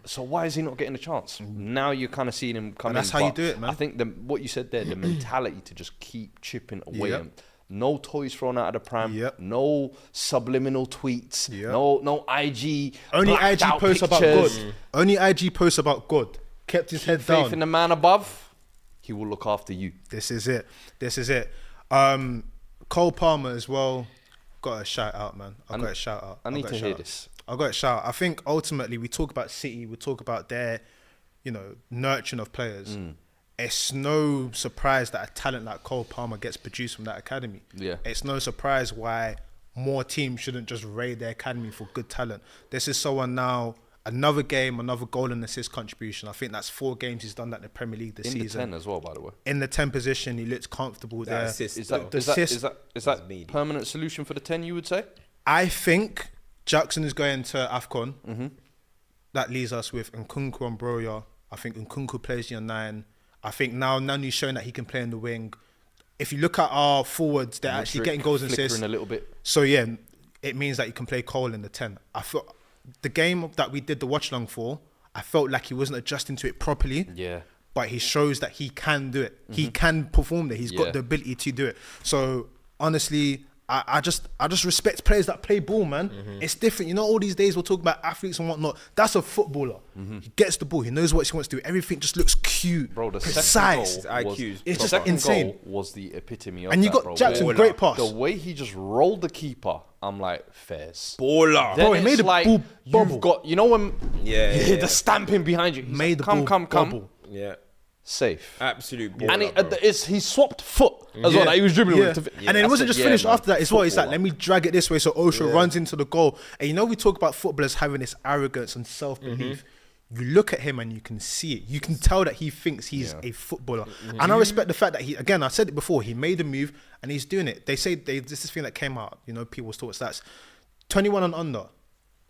So why is he not getting a chance? Now you're kind of seeing him come in. that's how you but do it, man. I think what you said there, the mentality to just keep chipping away. Yep. And no toys thrown out of the pram. Yep. No subliminal tweets. Yep. No IG. Only blacked IG out posts about pictures. good. Only IG posts about good. Kept his head Faith down. in the man above. He will look after you. This is it. Cole Palmer as well. Got a shout out, man. I got a shout out. I need to hear this. I got a shout out. I think ultimately we talk about City, we talk about their, nurturing of players. It's no surprise that a talent like Cole Palmer gets produced from that academy. Yeah. It's no surprise why more teams shouldn't just raid their academy for good talent. This is someone now, another game, another goal and assist contribution. I think that's 4 games he's done that in the Premier League this In season. the 10 as well, by the way. In the 10 position, he looks comfortable there. assist, Is that permanent solution for the 10, you would say? I think Jackson is going to AFCON. That leaves us with Nkunku and Broya. I think Nkunku plays your 9. I think now Nani's showing that he can play in the wing. If you look at our forwards, they're actually getting goals and assists. a little bit. So yeah, it means that you can play Cole in the 10. I thought the game that we did the watch along for, I felt like he wasn't adjusting to it properly. Yeah. But he shows that he can do it. He can perform there. He's got the ability to do it. So honestly, I just respect players that play ball, man. It's different. You know, all these days we'll talk about athletes and whatnot. That's a footballer. He gets the ball. He knows what he wants to do. Everything just looks cute, Bro, the precise. second goal It's just second insane. goal was the epitome of And you that, got bro. Jackson, Baller. great pass. The way he just rolled the keeper, I'm like, fairs. Baller. Then Bro, he it's made the like, ball bubble. you've got, you know when Yeah. the stamping behind you. He's Made like, the come, ball come. bubble. Yeah. Safe. Absolute baller, And bro. he swapped foot as well. Like he was dribbling with it. And then it wasn't just finished after that as well. It's like, Footballer. let me drag it this way so Osho runs into the goal. And you know, we talk about footballers having this arrogance and self-belief. You look at him and you can see it. You can tell that he thinks he's a footballer. And I respect the fact that again, I said it before, he made a move and he's doing it. They say, this is this thing that came out, people's thoughts, that's 21 and under.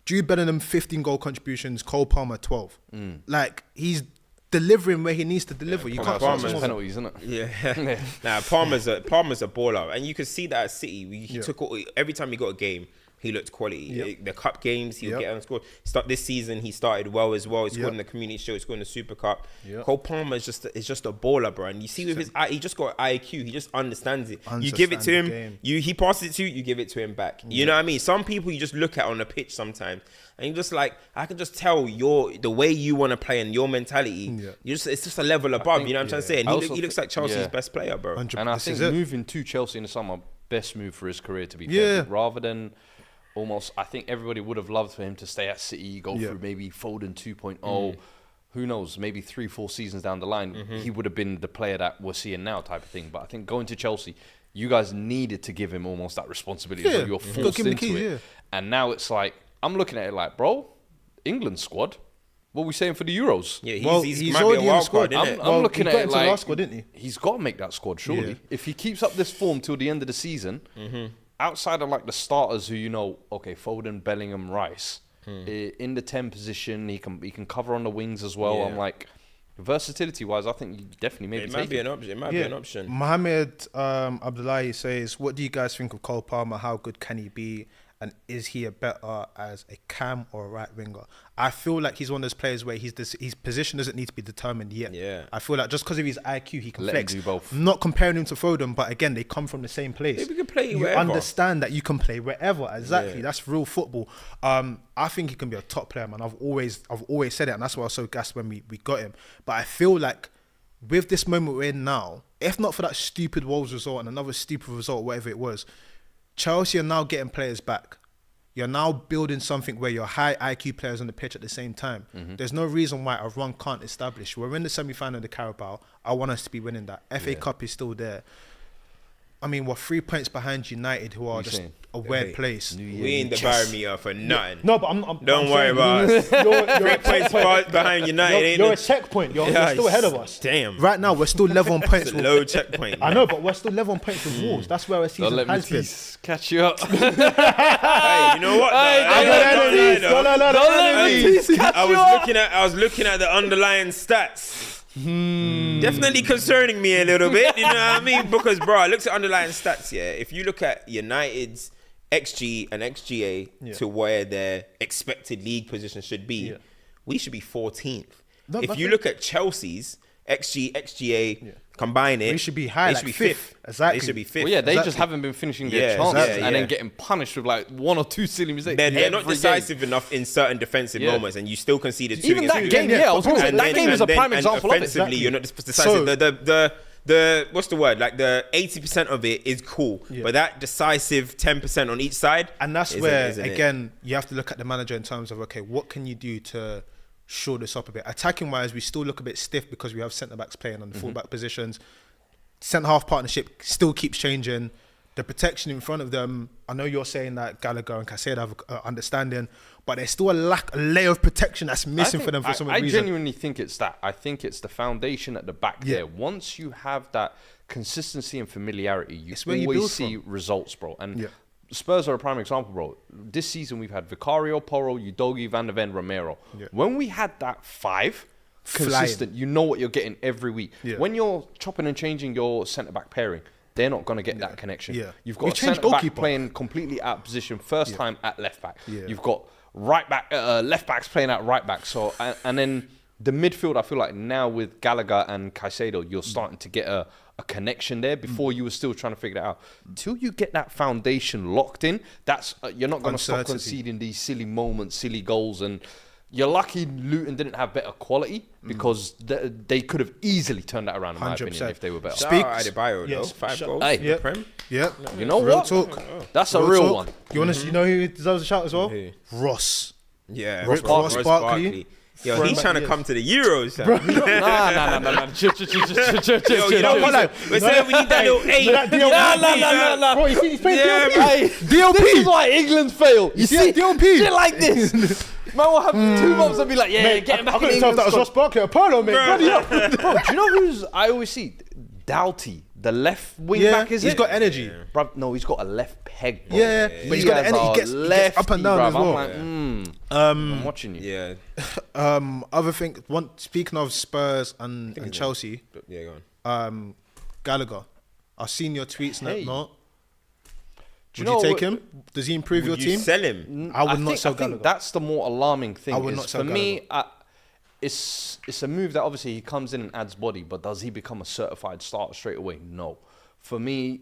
Jude Bellingham, 15 goal contributions, Cole Palmer, 12. Like, he's delivering where he needs to deliver. You can't Palmer's say penalties, isn't it? Yeah. Nah, Palmer's a baller, and you could see that at City. He took every time he got a game, he looked quality. The cup games, he would get on score. This season, he started well as well. He scored in the Community Shield, he scored in the Super Cup. Cole Palmer is just a baller, bro. And you see with his he just got IQ. He just understands it. You give it to him, he passes it to you, you give it to him back. You know what I mean? Some people you just look at on the pitch sometimes, and you're just like, I can just tell the way you want to play and your mentality. It's just a level above. You know what I'm trying to say? And he looks like Chelsea's best player, bro. 100%. And I think moving to Chelsea in the summer, best move for his career, to be fair. Rather than almost, I think everybody would have loved for him to stay at City, go through maybe Foden 2.0. Who knows, maybe 3-4 seasons down the line, he would have been the player that we're seeing now type of thing. But I think going to Chelsea, you guys needed to give him almost that responsibility. So you're forced into it. And now it's like, I'm looking at it like, bro, England squad, What are we saying for the Euros? Yeah, He's might be already a in the wild squad. card, innit? I'm looking he at got it into the like last squad, didn't he? He's got to make that squad, surely. Yeah. If he keeps up this form till the end of the season, outside of like the starters who okay, Foden, Bellingham, Rice, in the 10 position, he can cover on the wings as well. Yeah. I'm like, versatility wise, I think you definitely maybe It take might be an option. It might be an option. Mohamed Abdullahi says, what do you guys think of Cole Palmer? How good can he be? And is he a better as a cam or a right winger? I feel like he's one of those players where his position doesn't need to be determined yet. Yeah. I feel like just because of his IQ, he can Let him flex. do both. I'm not comparing him to Foden, but again, they come from the same place. Maybe we can play you wherever. understand that you can play wherever. Exactly. Yeah. That's real football. I think he can be a top player, man. I've always said it, and that's why I was so gassed when we got him. But I feel like with this moment we're in now, if not for that stupid Wolves result and another stupid result, whatever it was, Chelsea are now getting players back. You're now building something where you're high IQ players on the pitch at the same time. There's no reason why a run can't establish. We're in the semi-final of the Carabao. I want us to be winning that. FA Cup is still there. I mean, we're 3 points behind United, who are just a weird place. We ain't the barometer for nothing. No, but I'm Don't worry about us. You're 3 points behind United, ain't you're a it? checkpoint. You're still ahead of us. Damn. Right now, we're still level on points. It's a low checkpoint. I know, but we're still level on points with Wolves. That's where our Don't season let me has been. catch you up. Hey, you know what? I was looking at the underlying stats. Definitely concerning me a little bit, you know what I mean? Because, bro, I looked at underlying stats, yeah. If you look at United's XG and XGA to where their expected league position should be, we should be 14th. No, if you look at Chelsea's XG, XGA, combine it, We should be high, they like should be fifth. Exactly. They should be fifth. Well, yeah, they Exactly. just haven't been finishing their Yeah, chances exactly, and then yeah. getting punished with like 1 or 2 silly mistakes. They're not every decisive enough in certain defensive Yeah. moments, and you still conceded 2 Even against that 2. game, I was going to say, that game is a prime example of it. Offensively, you're not decisive. So- the what's the word? Like the 80% of it is cool, but that decisive 10% on each side, And that's isn't- where, isn't it? again, you have to look at the manager in terms of, okay, what can you do to shore this up a bit? Attacking wise, we still look a bit stiff because we have centre backs playing on the full-back positions. Centre half partnership still keeps changing. The protection in front of them, I know you're saying that Gallagher and Casado have understanding, but there's still a layer of protection that's missing for them for some I reason. genuinely think it's that. I think it's the foundation at the back there. Once you have that consistency and familiarity, you It's where you always build see from. results, bro. And Spurs are a prime example, bro. This season we've had Vicario, Porro, Udogi, Van der Ven, Romero. When we had that 5 consistent, you know what you're getting every week. When you're chopping and changing your centre-back pairing, they're not going to get that connection. You've We got a changed centre-back goalkeeper. playing completely out of position first time at left-back. You've got right-back, left-backs playing at right-back. So, and then the midfield, I feel like now with Gallagher and Caicedo, you're starting to get a connection there. Before you were still trying to figure it out. Until you get that foundation locked in, that's you're not going to stop Uncertainty. conceding these silly moments, silly goals. And you're lucky Luton didn't have better quality because they could have easily turned that around, in my opinion, 100%. if they were better. Shout out Adebayo, Yes. though. 5 Shout- goals. Hey. in the Yeah. Prem. Yeah. You know Real what? talk. That's a real talk. one. You want to, you know who deserves a shout as well? Who? Ross. Yeah, Ross Barkley. Barkley. Yo, Throwing he's back trying to years. come to the Euros. fam. Nah. Yo, you know what? We're saying we need that little 8. Nah. Bro, he's playing Yeah, DLP. Hey, this is why England fail. You see, DLP. shit like this. Man will have 2 months and be like, yeah, get him back I in couldn't tell if England. that was Ross Barkley or Polo, mate. Bloody hell. Bro, do you know who's I always see? Doughty, the left wing back, is he's it? got energy. Bruv, no, he's got a left peg, bro. Yeah, but he's got the has energy. a He gets up and down lefty, as bruv. well. I'm like, I'm watching you. Yeah. Other thing, speaking of Spurs and Chelsea, Yeah, go on. Gallagher. I've seen your tweets and Hey. Do whatnot. you Would know you take what- him? Does he improve your Would you team? sell him? I would not think, sell I think Gallagher. that's the more alarming thing. I would is not sell for me, it's a move that obviously he comes in and adds body, but does he become a certified starter straight away? No. For me,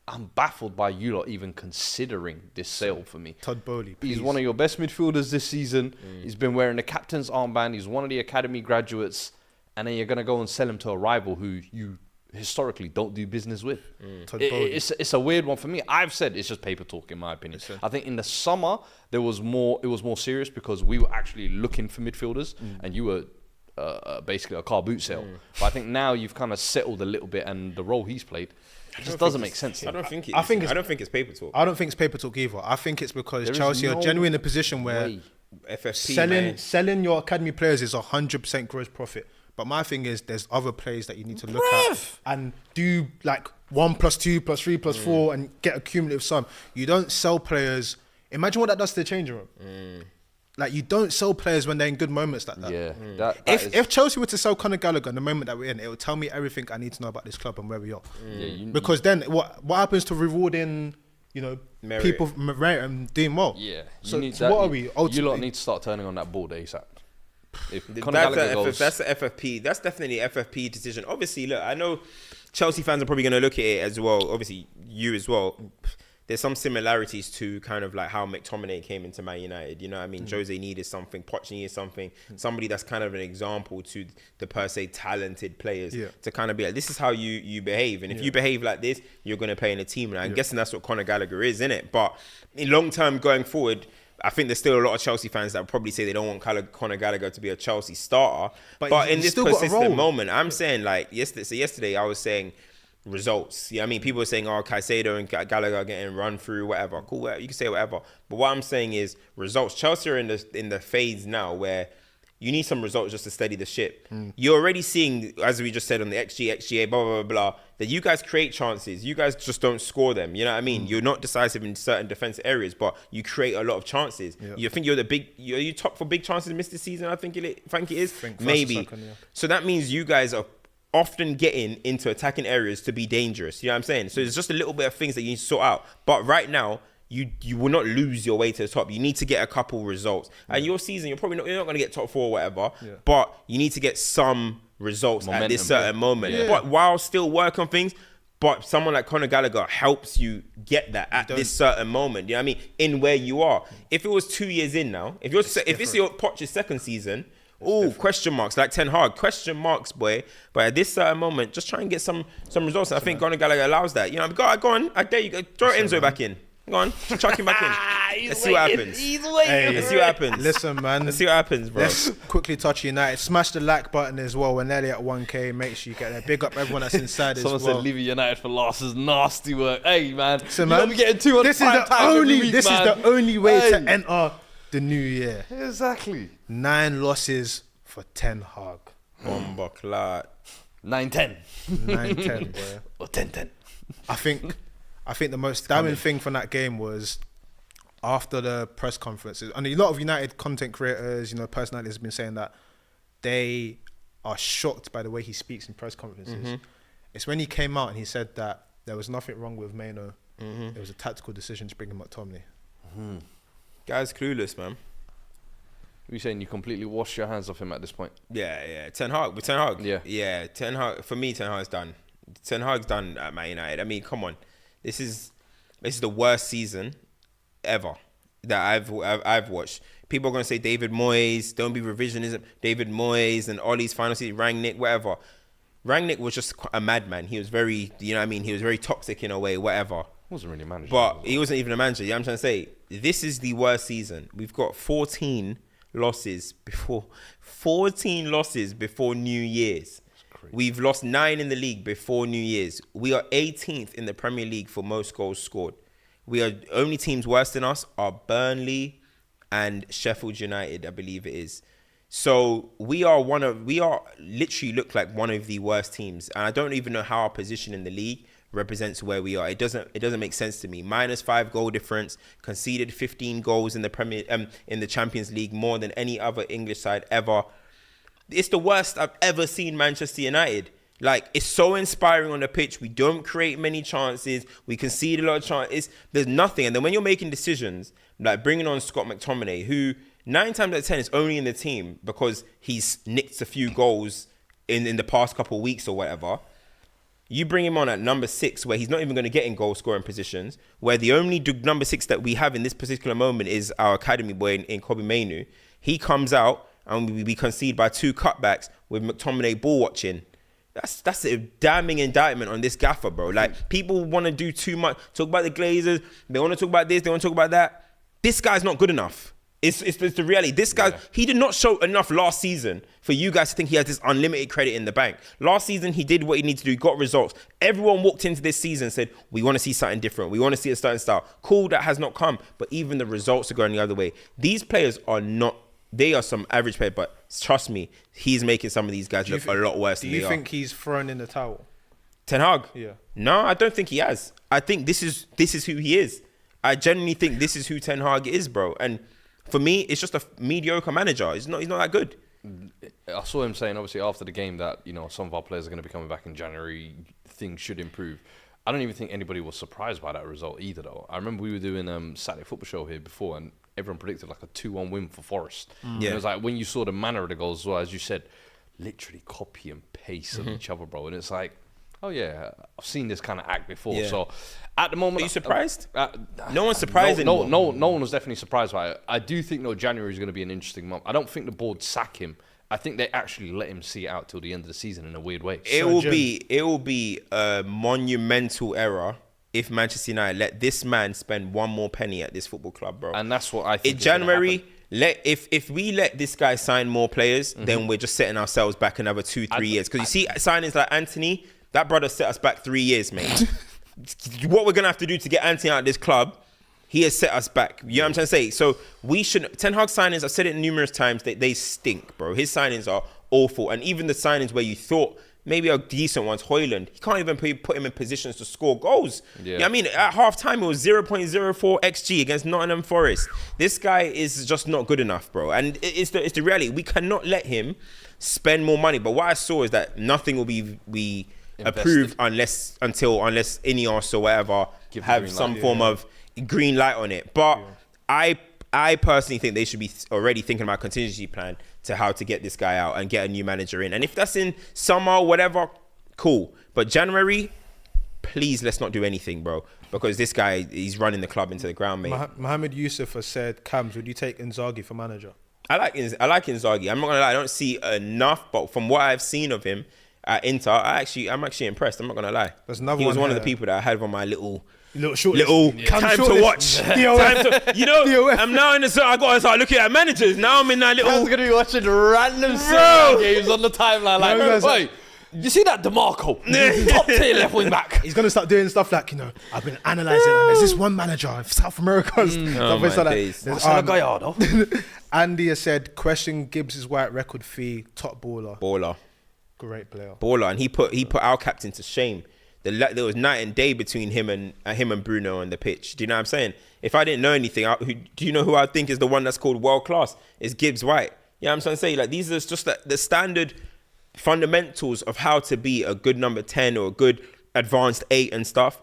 I'm baffled by you lot even considering this sale for me. Todd Bowley, He's please. one of your best midfielders this season. He's been wearing the captain's armband. He's one of the academy graduates. And then you're going to go and sell him to a rival who you historically don't do business with. Todd Bowley. It's a weird one for me. I've said it's just paper talk in my opinion. I think in the summer it was more serious because we were actually looking for midfielders and you were basically a car boot sale. But I think now you've kind of settled a little bit and the role he's played just doesn't make sense. I don't think I think I don't think it's paper talk. I don't think it's paper talk either. I think it's because There is Chelsea are no genuinely in a position where way. FFP, selling your academy players is 100% gross profit. But my thing is, there's other players that you need to look at and do like 1 + 2 + 3 + 4 and get a cumulative sum. You don't sell players. Imagine what that does to the changing room. Like, you don't sell players when they're in good moments like that. Yeah. If Chelsea were to sell Conor Gallagher in the moment that we're in, it would tell me everything I need to know about this club and where we are. Because then what happens to rewarding, merit. people for merit and doing well? Yeah. So what are we You ultimately? lot need to start turning on that board ASAP. If Conor That's Gallagher goes, that's the FFP. That's definitely an FFP decision. Obviously, look, I know Chelsea fans are probably going to look at it as well. Obviously, you as well. There's some similarities to kind of like how McTominay came into Man United. You know what I mean? Jose needed something. Poch needed something. Somebody that's kind of an example to the per se talented players to kind of be like, this is how you behave. And if you behave like this, you're going to play in a team. And I'm guessing that's what Conor Gallagher is, isn't it? But in long term going forward, I think there's still a lot of Chelsea fans that probably say they don't want Conor Gallagher to be a Chelsea starter. But in this persistent moment, I'm saying like yesterday I was saying results. Yeah, I mean, people are saying, Caicedo and Gallagher are getting run through, whatever. Cool, whatever. You can say whatever. But what I'm saying is results. Chelsea are in the phase now where you need some results just to steady the ship. You're already seeing, as we just said on the XGA, blah, blah, blah, blah, that you guys create chances. You guys just don't score them. You know what I mean? You're not decisive in certain defensive areas, but you create a lot of chances. You think are you top for big chances missed this season? I think it is. Maybe. So that means you guys are often getting into attacking areas to be dangerous. You know what I'm saying? So it's just a little bit of things that you need to sort out. But right now, you will not lose your way to the top. You need to get a couple results. And your season, you're not going to get top 4 or whatever, but you need to get some results at this certain moment. But while still work on things, but someone like Conor Gallagher helps you get that at this certain moment. You know what I mean? In where you are. If it was 2 years in now, if it's your Poch's second season, question marks, like Ten Hag, question marks, boy. But at this certain moment, just try and get some results. And I think Conor Gallagher allows that. You know, go on. I dare you. Throw Enzo back in. Go on. Chuck him back in. Let's see what happens. Let's see what happens. Listen, man. Let's see what happens, bro. Let's quickly touch United. Smash the like button as well. We're nearly at 1K. Make sure you get there. Big up everyone that's inside someone as well. said leaving United for last is nasty work. Hey, man. So, You man, don't be getting 200 this is the only way to enter the new year. Exactly. 9 losses for Ten Hag. Bomba clot. 9-10. 9-10, boy. Or 10-10. I think the most damning thing from that game was after the press conferences, and a lot of United content creators, personalities have been saying that they are shocked by the way he speaks in press conferences. It's when he came out and he said that there was nothing wrong with Maino. It was a tactical decision to bring him McTominay. Guy's clueless, man. You're saying you completely washed your hands off him at this point? Yeah. Ten Hag. Yeah. Ten Hag. For me, Ten Hag's done. Ten Hag's done at Man United. I mean, come on. This is the worst season ever that I've watched. People are gonna say David Moyes, don't be revisionism. David Moyes and Ollie's final season, Rangnick, whatever. Rangnick was just a madman. He was very, He was very toxic in a way, whatever. Wasn't really a manager. But he wasn't even a manager. You know what I'm trying to say? This is the worst season. We've got 14 losses before New Year's. We've lost 9 in the league before New Year's. We are 18th in the Premier League for most goals scored. Only teams worse than us are Burnley and Sheffield United, I believe it is. So we literally look like one of the worst teams. And I don't even know how our position in the league represents where we are. It doesn't make sense to me. -5 goal difference, conceded 15 goals in the Champions League, more than any other English side ever. It's the worst I've ever seen Manchester United. Like, it's so inspiring on the pitch. We don't create many chances. We concede a lot of chances. There's nothing. And then when you're making decisions, like bringing on Scott McTominay, who 9 times out of 10 is only in the team because he's nicked a few goals in the past couple of weeks or whatever. You bring him on at number 6, where he's not even going to get in goal-scoring positions, where the only number 6 that we have in this particular moment is our academy boy in Kobe Mainu. He comes out, and we concede by 2 cutbacks with McTominay ball watching. That's a damning indictment on this gaffer, bro. Like, people want to do too much. Talk about the Glazers. They want to talk about this. They want to talk about that. This guy's not good enough. It's the reality. This guy, he did not show enough last season for you guys to think he has this unlimited credit in the bank. Last season, he did what he needed to do, got results. Everyone walked into this season and said, we want to see something different. We want to see a certain style. Cool, that has not come. But even the results are going the other way. These players are not, they are some average players, but trust me, he's making some of these guys look a lot worse than they are. Do you think he's thrown in the towel? Ten Hag? Yeah. No, I don't think he has. I think this is who he is. I genuinely think this is who Ten Hag is, bro. And for me, it's just a mediocre manager. He's not that good. I saw him saying, obviously, after the game that, you know, some of our players are going to be coming back in January. Things should improve. I don't even think anybody was surprised by that result either, though. I remember we were doing Saturday Football Show here before, and everyone predicted like a 2-1 win for Forest. Yeah. It was like, when you saw the manner of the goals as well, as you said, literally copy and paste of each other, bro. And it's like, oh yeah, I've seen this kind of act before. Yeah. So at the moment, are you surprised? No one's surprised anymore. No one was definitely surprised by it. I do think though January is going to be an interesting month. I don't think the board sack him. I think they actually let him see it out till the end of the season in a weird way. It will be a monumental error if Manchester United let this man spend one more penny at this football club, bro. And that's what I think. In January, if we let this guy sign more players, then we're just setting ourselves back another 2-3 years. Because you see signings like Anthony. That brother set us back 3 years, mate. What we're going to have to do to get Anthony out of this club, he has set us back. You know what I'm trying to say? So we should... Ten Hag signings, I've said it numerous times, they stink, bro. His signings are awful. And even the signings where you thought maybe are decent ones, Højlund, he can't even put him in positions to score goals. Yeah. You know what I mean? At half-time, it was 0.04 XG against Nottingham Forest. This guy is just not good enough, bro. And it's the reality. We cannot let him spend more money. But what I saw is that nothing will be approved unless Ineos or whatever have some form of green light on it. But I personally think they should be already thinking about a contingency plan to how to get this guy out and get a new manager in. And if that's in summer or whatever, cool. But January, please let's not do anything, bro. Because this guy, he's running the club into the ground, mate. Mohamed Yusuf has said, Cams, would you take Inzaghi for manager? I like Inzaghi. I'm not gonna lie, I don't see enough, but from what I've seen of him at Inter, I'm actually impressed. I'm not gonna lie. He was one of the people that I had on my little time to watch. I'm now in the zone. I gotta start looking at managers. Now I'm in that little. I was gonna be watching random games on the timeline. Like, wait, you see that DeMarco, top tier left wing back? He's gonna start doing stuff like, I've been analysing, and there's this one manager in South America. Gallardo. Andy has said, question Gibbs' white record fee, top baller. Great player. Baller, and he put our captain to shame. There was night and day between him and Bruno on the pitch. Do you know what I'm saying? If I didn't know anything, do you know who I think is the one that's called world class? It's Gibbs White. You know what I'm trying to say? Like, these are just the standard fundamentals of how to be a good number 10 or a good advanced 8 and stuff.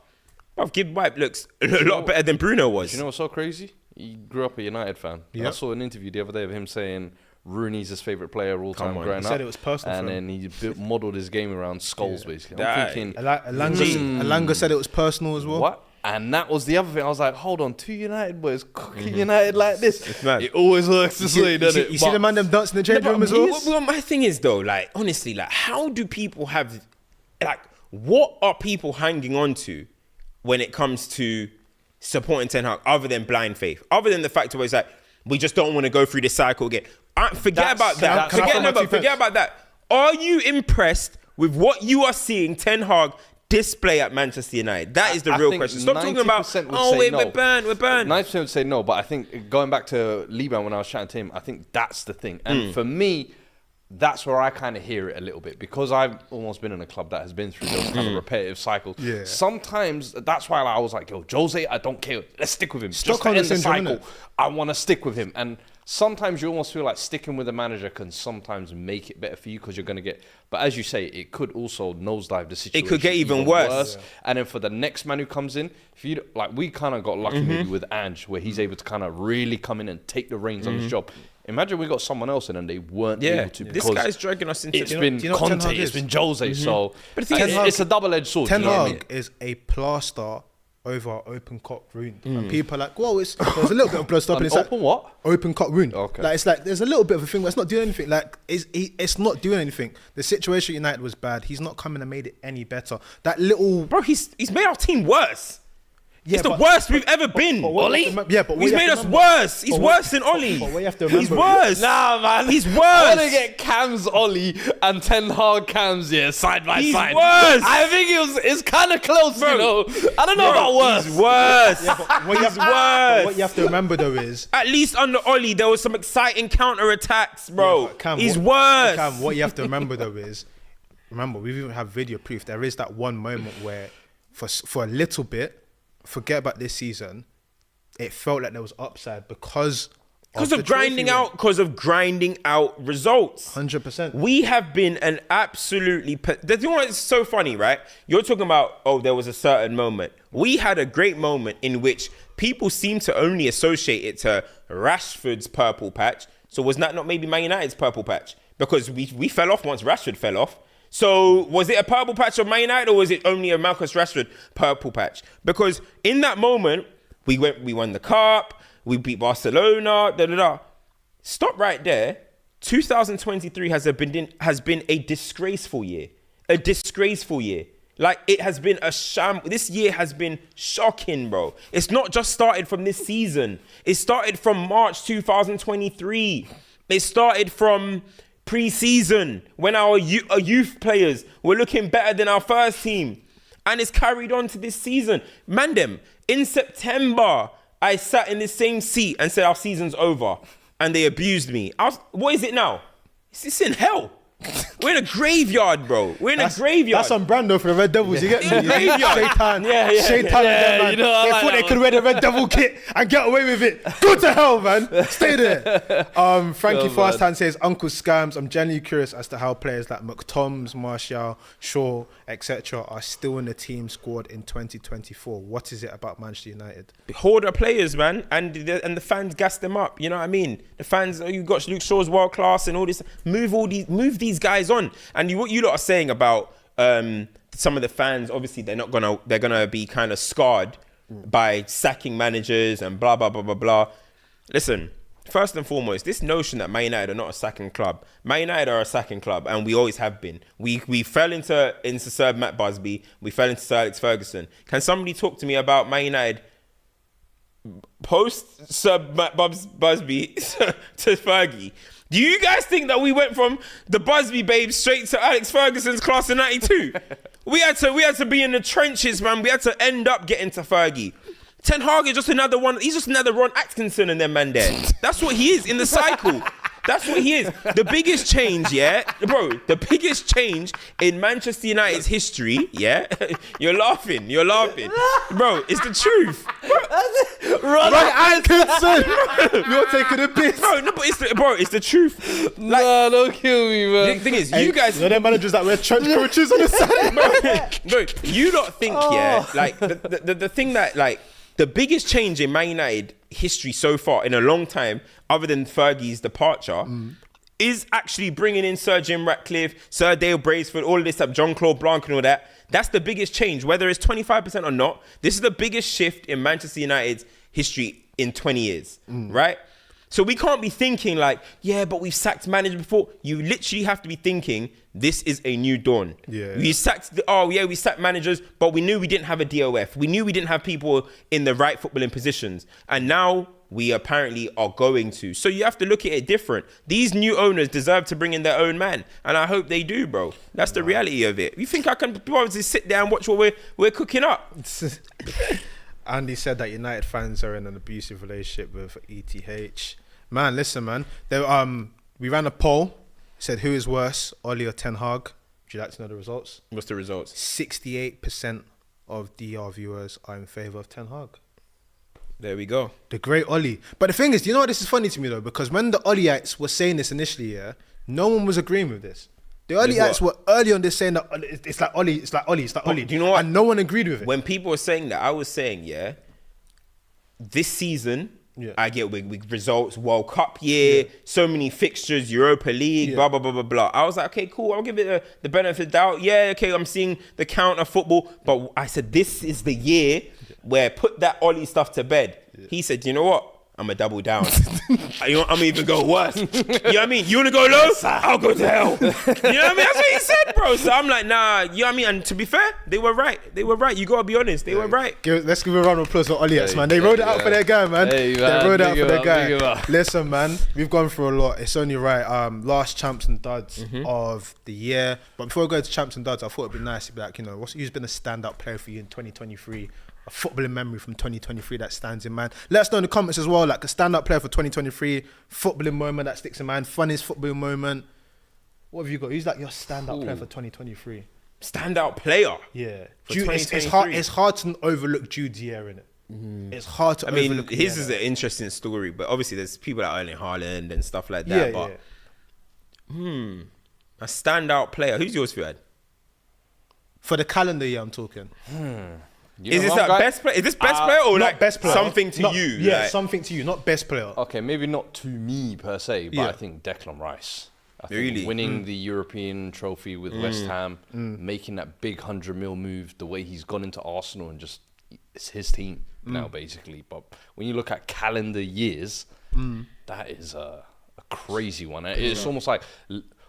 But Gibbs White looks a lot better than Bruno was. Do you know what's so crazy? He grew up a United fan. Yep. I saw an interview the other day of him saying Rooney's his favourite player all time growing up. He said it was personal and then he modelled his game around skulls, basically. I'm thinking... Alanga said it was personal as well. What? And that was the other thing. I was like, hold on, 2 United boys cooking United like this. It always works this way, doesn't it? You see the man them dancing in the change room as well? Well, my thing is, though, like, honestly, like, how do people have... Like, what are people hanging on to when it comes to supporting Ten Hag other than blind faith? Other than the fact where it's like, we just don't want to go through this cycle again. Forget about that. Are you impressed with what you are seeing Ten Hag display at Manchester United? That is the real question. Stop talking about, we're burned. 90% would say no, but I think going back to Liban when I was chatting to him, I think that's the thing. And for me, that's where I kind of hear it a little bit, because I've almost been in a club that has been through those kind of repetitive cycles. Yeah. Sometimes that's why I was like, yo, Jose, I don't care. Let's stick with him. Just to end the cycle, I want to stick with him. And sometimes you almost feel like sticking with a manager can sometimes make it better for you, because you're going to get... But as you say, it could also nosedive the situation. It could get even worse. Yeah. And then for the next man who comes in, if you like, we kind of got lucky maybe with Ange, where he's able to kind of really come in and take the reins on his job. Imagine we got someone else in and they weren't able to. This guy's dragging us into... It's been Conte, it's been Jose, so... But the thing is, it's a double-edged sword. Ten Hag is a plaster over open cut wound. And people are like, whoa, there's a little bit of blood stopping. Open what? Open cut wound. Okay. Like, it's like, there's a little bit of a thing where it's not doing anything. Like, it's not doing anything. The situation at United was bad. He's not coming and made it any better. That little... Bro, he's made our team worse. Yeah, it's the but- worst we've ever been. Oli? Yeah, but what He's you have made to us remember- worse. He's but what- worse than Oli. but what you have to He's remember- worse. Nah, man. He's I worse. want to get Cam's Ollie and Ten Hag Cam's side by He's side. worse. I think it's kind of close, Bro. you know. I don't know about worse. He's worse. What you have, He's but worse. what you have to remember though is At least under Oli, there was some exciting counter attacks, bro. but Cam, He's what- worse. Cam, what you have to remember though is, remember we even have video proof. There is that one moment where, for a little bit, forget about this season, it felt like there was upside because Because of grinding out results. 100%. We have been an absolutely. You know what's so funny, right? You're talking about, oh, there was a certain moment. We had a great moment in which people seem to only associate it to Rashford's purple patch. So was that not maybe Man United's purple patch? Because we fell off once Rashford fell off. So was it a purple patch of Man United or was it only a Marcus Rashford purple patch? Because in that moment, we won the cup, we beat Barcelona, Stop right there. 2023 has been a disgraceful year. A disgraceful year. Like, it has been a sham. This year has been shocking, bro. It's not just started from this season. It started from March 2023. It started from pre-season when our youth players were looking better than our first team. And it's carried on to this season. Mandem, in September, I sat in this same seat and said our season's over. And they abused me. What is it now? It's in hell. We're in a graveyard, bro. We're in a graveyard. That's on Brando for the Red Devils. You get me? Graveyard. Shaitan. Yeah. Shaitan. Yeah, Man. you know, I they like thought that they could wear the Red Devil kit and get away with it. Go to hell, man. Stay there. Frankie Fasthand says, Uncle Scams, I'm genuinely curious as to how players like McToms, Martial, Shaw, etc. are still in the team squad in 2024. What is it about Manchester United? Hoarder players, man, and the fans gas them up. You know what I mean? The fans, you got Luke Shaw's world class and all this. Move these guys on. And what you lot are saying about some of the fans, obviously they're gonna be kind of scarred by sacking managers and blah blah blah blah blah. Listen, first and foremost, this notion that Man United are not a sacking club. Man United are a sacking club, and we always have been. We fell into Sir Matt Busby. We fell into Sir Alex Ferguson. Can somebody talk to me about Man United post Sir Matt Busby to Fergie? Do you guys think that we went from the Busby babes straight to Alex Ferguson's class of '92? we had to be in the trenches, man. We had to end up getting to Fergie. Ten Hag is just another one. He's just another Ron Atkinson and them man there. That's what he is in the cycle. That's what he is. The biggest change, yeah, bro. The biggest change in Manchester United's history, yeah. You're laughing, bro. It's the truth, Ron Atkinson! You're taking a piss. bro. No, but it's the truth. Nah, don't kill me, man. The thing is, you guys. You know them managers that wear trench coaches on the side? Bro, you don't think, yeah, like the thing that, like, the biggest change in Man United history so far in a long time, other than Fergie's departure, is actually bringing in Sir Jim Ratcliffe, Sir Dale Brailsford, all of this stuff, Jean-Claude Blanc and all that. That's the biggest change, whether it's 25% or not. This is the biggest shift in Manchester United's history in 20 years, right? So we can't be thinking like, yeah, but we've sacked managers before. You literally have to be thinking, this is a new dawn. Yeah. We sacked managers, but we knew we didn't have a DOF. We knew we didn't have people in the right footballing positions. And now we apparently are going to. So you have to look at it different. These new owners deserve to bring in their own man. And I hope they do, bro. That's the reality of it. You think I can obviously sit there and watch what we're cooking up? Andy said that United fans are in an abusive relationship with ETH. Man, listen, man. We ran a poll. Said, who is worse, Oli or Ten Hag? Would you like to know the results? What's the results? 68% of DR viewers are in favour of Ten Hag. There we go. The great Oli. But the thing is, you know what, this is funny to me though, because when the Oliites were saying this initially, yeah, no one was agreeing with this. The Oliites were early on this saying that it's like Oli, it's like Oli, it's like Oli. Do you know what? And no one agreed with it. When people were saying that, I was saying, yeah, this season, I get with results, World Cup year, so many fixtures, Europa League, blah, blah, blah, blah, blah. I was like, okay, cool, I'll give it the benefit of the doubt. Yeah, okay, I'm seeing the counter football. But I said, this is the year where put that Oli stuff to bed. He said, you know what? I'm a double down. I'm even go worse. You know what I mean? You want to go low? I'll go to hell. You know what I mean? That's what he said, bro. So I'm like, nah, you know what I mean? And to be fair, they were right. They were right. You got to be honest. They were right. Let's give a round of applause for Ollie, man. They rode it out for their guy, man. Hey, they man, rode it out big for their up, guy. big up. Listen, man, we've gone through a lot. It's only right. Last champs and duds of the year. But before we go to champs and duds, I thought it'd be nice to be like, you know, who's been a standout player for you in 2023? A footballing memory from 2023 that stands in mind. Let us know in the comments as well, like a standout player for 2023, footballing moment that sticks in mind, funniest footballing moment. What have you got? Who's like your standout player for 2023? Standout player? Yeah. For Jude, it's hard to overlook Jude's year, innit? It's hard to overlook. His is an interesting story, but obviously there's people like Erling Haaland and stuff like that. A standout player. Who's yours, Fuad? For the calendar year, I'm talking. Is this best player? Is this best player or not like best player. something to you? Yeah, like, something to you, not best player. Okay, maybe not to me per se, but Yeah. I think Declan Rice. I think Really? winning the European trophy with West Ham, making that big 100 mil move, the way he's gone into Arsenal and just it's his team now basically. But when you look at calendar years, that is a crazy one. It's almost like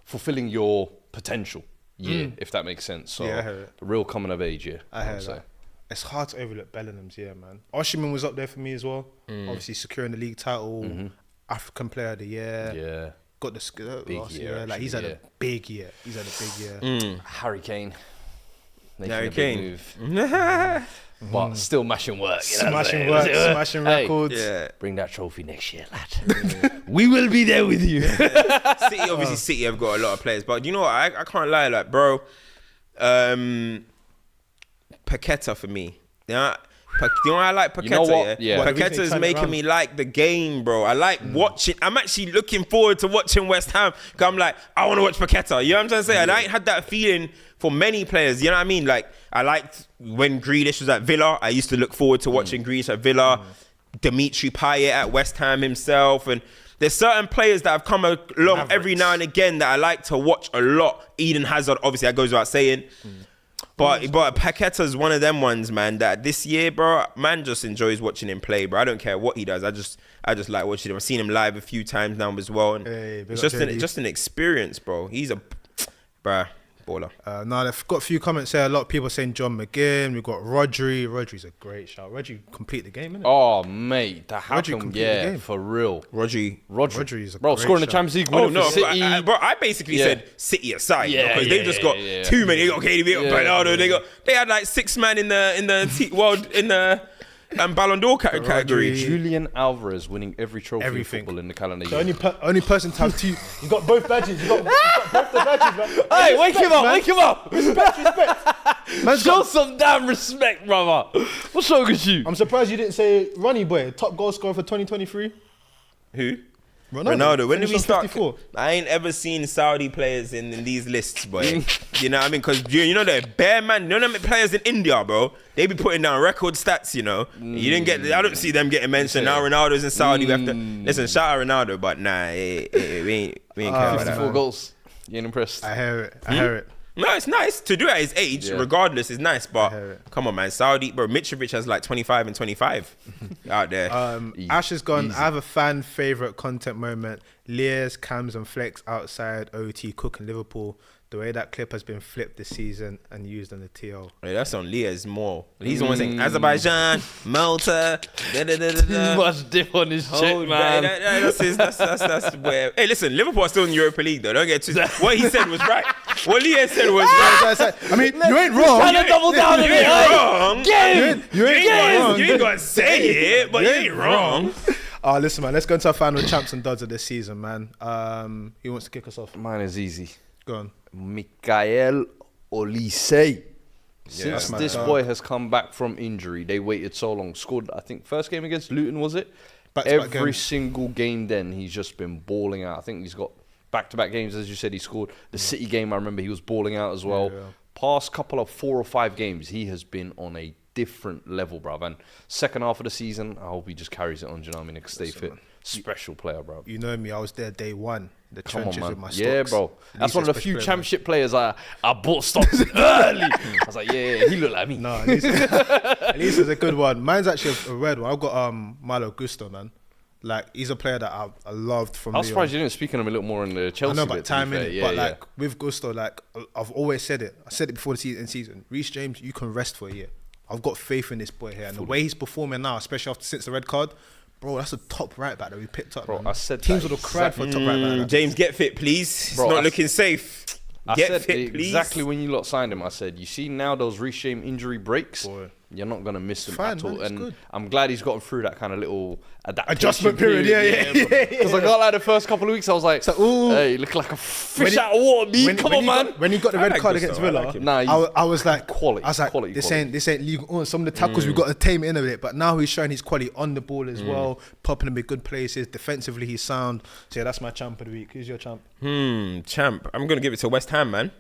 fulfilling your potential year, if that makes sense. So Yeah, I heard it. a real coming of age year. I heard that. It's hard to overlook Bellingham's year, man. Osimhen was up there for me as well. Obviously securing the league title, African Player of the Year. Yeah. Got the Big last year, year. Like he's had actually, a big year. He's had a big year. Harry Kane. Making Harry a big Kane. move. But still mashing work. You know what I'm Smashing saying? work, smashing Hey, records. yeah. Bring that trophy next year, lad. We will be there with you. City have got a lot of players, but you know what? I can't lie, like, bro. Paqueta for me. Yeah. You know why I like Paqueta? You know what? Yeah. Yeah. Paqueta is making me like the game, bro. I like watching. I'm actually looking forward to watching West Ham. Cause I'm like, I want to watch Paqueta. You know what I'm trying to say? And I ain't had that feeling for many players. You know what I mean? Like, I liked when Grealish was at Villa. I used to look forward to watching Grealish at Villa. Dimitri Payet at West Ham himself. And there's certain players that have come along every now and again that I like to watch a lot. Eden Hazard, obviously, that goes without saying. But Paqueta's one of them ones, man, that this year, bro, man just enjoys watching him play, bro. I don't care what he does. I just like watching him. I've seen him live a few times now as well. And it's just an experience, bro. He's a baller. Now they've got a few comments here. A lot of people saying John McGinn. We've got Rodri. Rodri's a great shout. Rodri complete the game, innit? Oh, mate. That Rodri happened. completed the Yeah, game. for real. Rodri's a Bro, great scoring the shout. Champions League Oh winner no, for City. I basically said City aside because they've just got yeah. too many. They got KDB, they got Bernardo. They had like 6 man in the world in the Ballon d'Or category. Julian Alvarez winning every trophy Everything. in football in the calendar The year. only person to have two. You got both badges. You got both the badges, man. Hey, wake him up, man. wake him up. Respect. Man's Show got- some damn respect, brother. What's wrong with you? I'm surprised you didn't say Ronnie Boy, top goal scorer for 2023. Who? Ronaldo. When did we Finished on start? 54. I ain't ever seen Saudi players in these lists, boy. You know what I mean? Because you know they're bare man. You know them players in India, bro. They be putting down record stats. You know, you didn't get. I don't see them getting mentioned. Now Ronaldo's in Saudi. We have to listen. Shout out Ronaldo, but nah, we ain't care about 54 that. goals. You ain't impressed? I hear it. I hear it. No, it's nice to do it at his age. Yeah. Regardless, it's nice. hear But it. come on, man, Saudi, bro. Mitrovic has like 25 and 25 out there. Ash has gone. I have a fan favorite content moment. Lears, cams, and flex outside OT cooking Liverpool. The way that clip has been flipped this season and used on the TL. Hey, that's on Leah's more. He's the one saying Azerbaijan, Malta, da. Much dip on his check, man. That's where. Hey, listen, Liverpool are still in the Europa League though. Don't get too. What he said was right. What Leah said was right. I mean, you ain't wrong. Trying to double down You on ain't it. wrong. You ain't wrong. You ain't got to say it, but you ain't wrong. Listen, man. Let's go into our final champs and duds of this season, man. Who wants to kick us off? Mine is easy. Go on. Mikael Olise. Since that's my this dog. boy has come back from injury, they waited so long. Scored, I think, first game against Luton, was it? Back-to-back Every games. single game then, he's just been balling out. I think he's got back-to-back games, as you said, he scored. The City game, I remember he was balling out as well. Yeah. Past couple of 4 or 5 games, he has been on a different level, bruv. And second half of the season, I hope he just carries it on, do you know what I mean? He can stay fit. Special player, bro. You know me. I was there day one. The Come trenches on, with man. my stocks. Yeah, bro. That's Lisa's one of the special few player, man. championship players I bought stocks early. I was like, yeah, he looked like me. No, at least it's a good one. Mine's actually a red one. I've got Malo Gusto, man. Like, he's a player that I loved from I was Lyon. surprised you didn't speak on him a little more in the Chelsea. I know bit, about to be time in fair. it, Yeah, but yeah. like with Gusto, like I've always said it. I said it before the season. Reece James, you can rest for a year. I've got faith in this boy here, and the way he's performing now, especially since the red card, bro, that's a top right back that we picked up. Bro, man. I said teams that would have cried for a top right back. Like that. James, get fit, please. Bro, it's not looking safe. I Get said fit, please. exactly when you lot signed him. I said, you see now those Reece James injury breaks, Boy. you're not gonna miss him Fine, at all. man, it's And good. I'm glad he's gotten through that kind of little Adjustment period, yeah. Because I got like the first couple of weeks, I was like, ooh. hey, you look like a fish he- out of water, me. Come on, man. When he got the I red like card Gusto, against I Villa, like him. Nah, I was like, quality, I was like, quality, this quality. ain't League One. Some of the tackles we've got to tame it in a bit, but now he's showing his quality on the ball as well, popping him in good places. Defensively, he's sound. So yeah, that's my champ of the week. Who's your champ? Champ. I'm gonna give it to West Ham, man.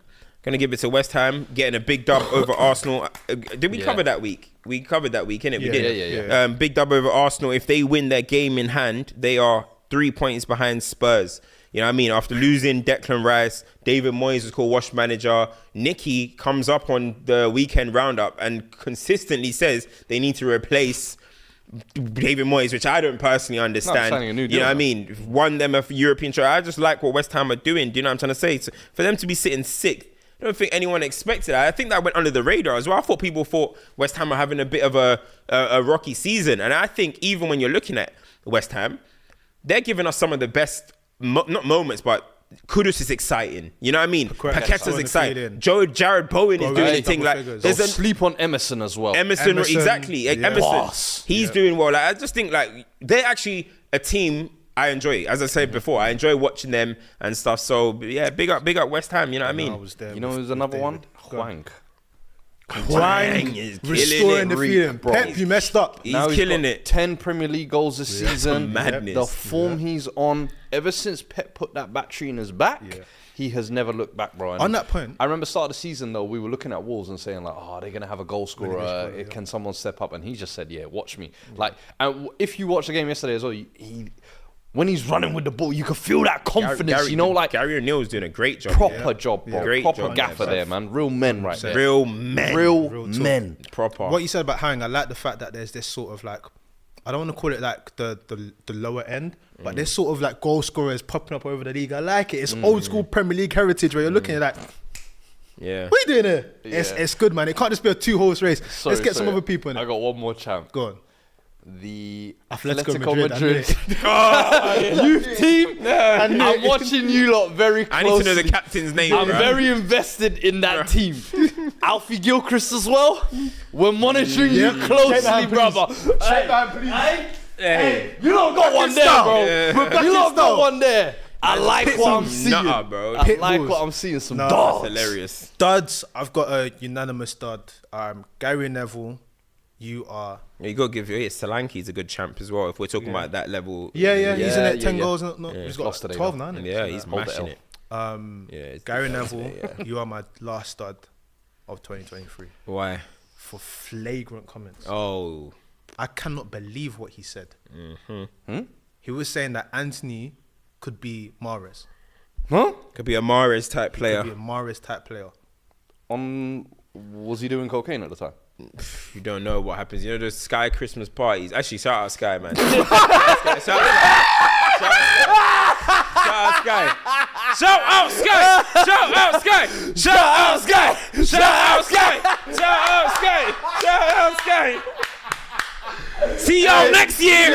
Gonna give it to West Ham, getting a big dub over Arsenal. Did we cover that week? We covered that week, innit? We Yeah, did. yeah. Big dub over Arsenal. If they win their game in hand, they are 3 points behind Spurs. You know what I mean? After losing Declan Rice, David Moyes was called wash manager. Nicky comes up on the weekend roundup and consistently says they need to replace David Moyes, which I don't personally understand. signing a new You deal, know what I man. mean? Won them a European trophy. I just like what West Ham are doing. Do you know what I'm trying to say? So for them to be sitting sixth, I don't think anyone expected that. I think that went under the radar as well. I thought people thought West Ham were having a bit of a rocky season. And I think even when you're looking at West Ham, they're giving us some of the best, not moments, but Kudus is exciting. You know what I mean? Correct. Paqueta's Someone exciting. feeding. Jared Bowen is Bowen, doing hey, the thing. double Like, figures. there's Don't a, sleep on Emerson as well. Emerson, Emerson, exactly. yeah. Emerson, Boss. he's doing well. Like, I just think like they're actually a team I enjoy. As I said before, I enjoy watching them and stuff. So yeah, big up West Ham. You know what I mean? I was there You know with- who's with another one? David. Go on. Hwang. Hwang is killing restoring it. the feeling. bro. Pep, you messed up. He's Now killing got it. 10 Premier League goals this season. madness. The form he's on, ever since Pep put that battery in his back, he has never looked back, bro. And On that point- I remember start of the season though, we were looking at Wolves and saying like, oh, they're gonna have a goal scorer. Can someone step up? And he just said, yeah, watch me. Like, and if you watched the game yesterday as well, he when he's running with the ball, you can feel that confidence. you know, like Gary O'Neill's doing a great job. proper job, bro. Great Proper job, gaffer yeah, there, man. Real men right there. Real men. Real talk. men. Proper. What you said about Hang, I like the fact that there's this sort of like, I don't want to call it like the lower end, but there's sort of like goal scorers popping up over the league. I like it. It's old school Premier League heritage where you're looking at like, Yeah. what are you doing here? Yeah. It's good, man. It can't just be a 2-horse race. Sorry, Let's get some sorry. other people in I it. got one more champ. Go on. The Atletico Atletico Madrid, Madrid youth team. I'm watching you lot very I closely. need to know the captain's name. I'm bro. very invested in that team. Alfie Gilchrist as well. We're monitoring you Shake closely, the hand, please. brother. Shake the hand, please. Hey. You lot got one there, style. bro. Yeah. You lot got one there. I like what I'm seeing. Nutter, bro. I Pit like bulls. what I'm seeing. Some No, dogs. That's hilarious. Studs, I've got a unanimous stud. Gary Neville, you are. Yeah, you got to give Solanke's a good champ as well. If we're talking about that level. Yeah, he's in Yeah, it. 10 yeah. goals. No, he's got Lost today, 12 though. now. innit? Yeah, So, he's Hold the mashing L. it. Yeah, it's Gary good Neville, today, you are my last stud of 2023 Why? for flagrant comments. Oh. I cannot believe what he said. He was saying that Anthony could be Mahrez. Huh? Could be a Mahrez type Could player. be a Mahrez type player. Was he doing cocaine at the time? You don't know what happens. You know those Sky Christmas parties. Actually, shout out Sky, man. Shout out Sky. Shout out Sky. Shout out Sky. Shout out Sky. Shout out Sky. Shout out Sky. Shout out Sky. See y'all next year.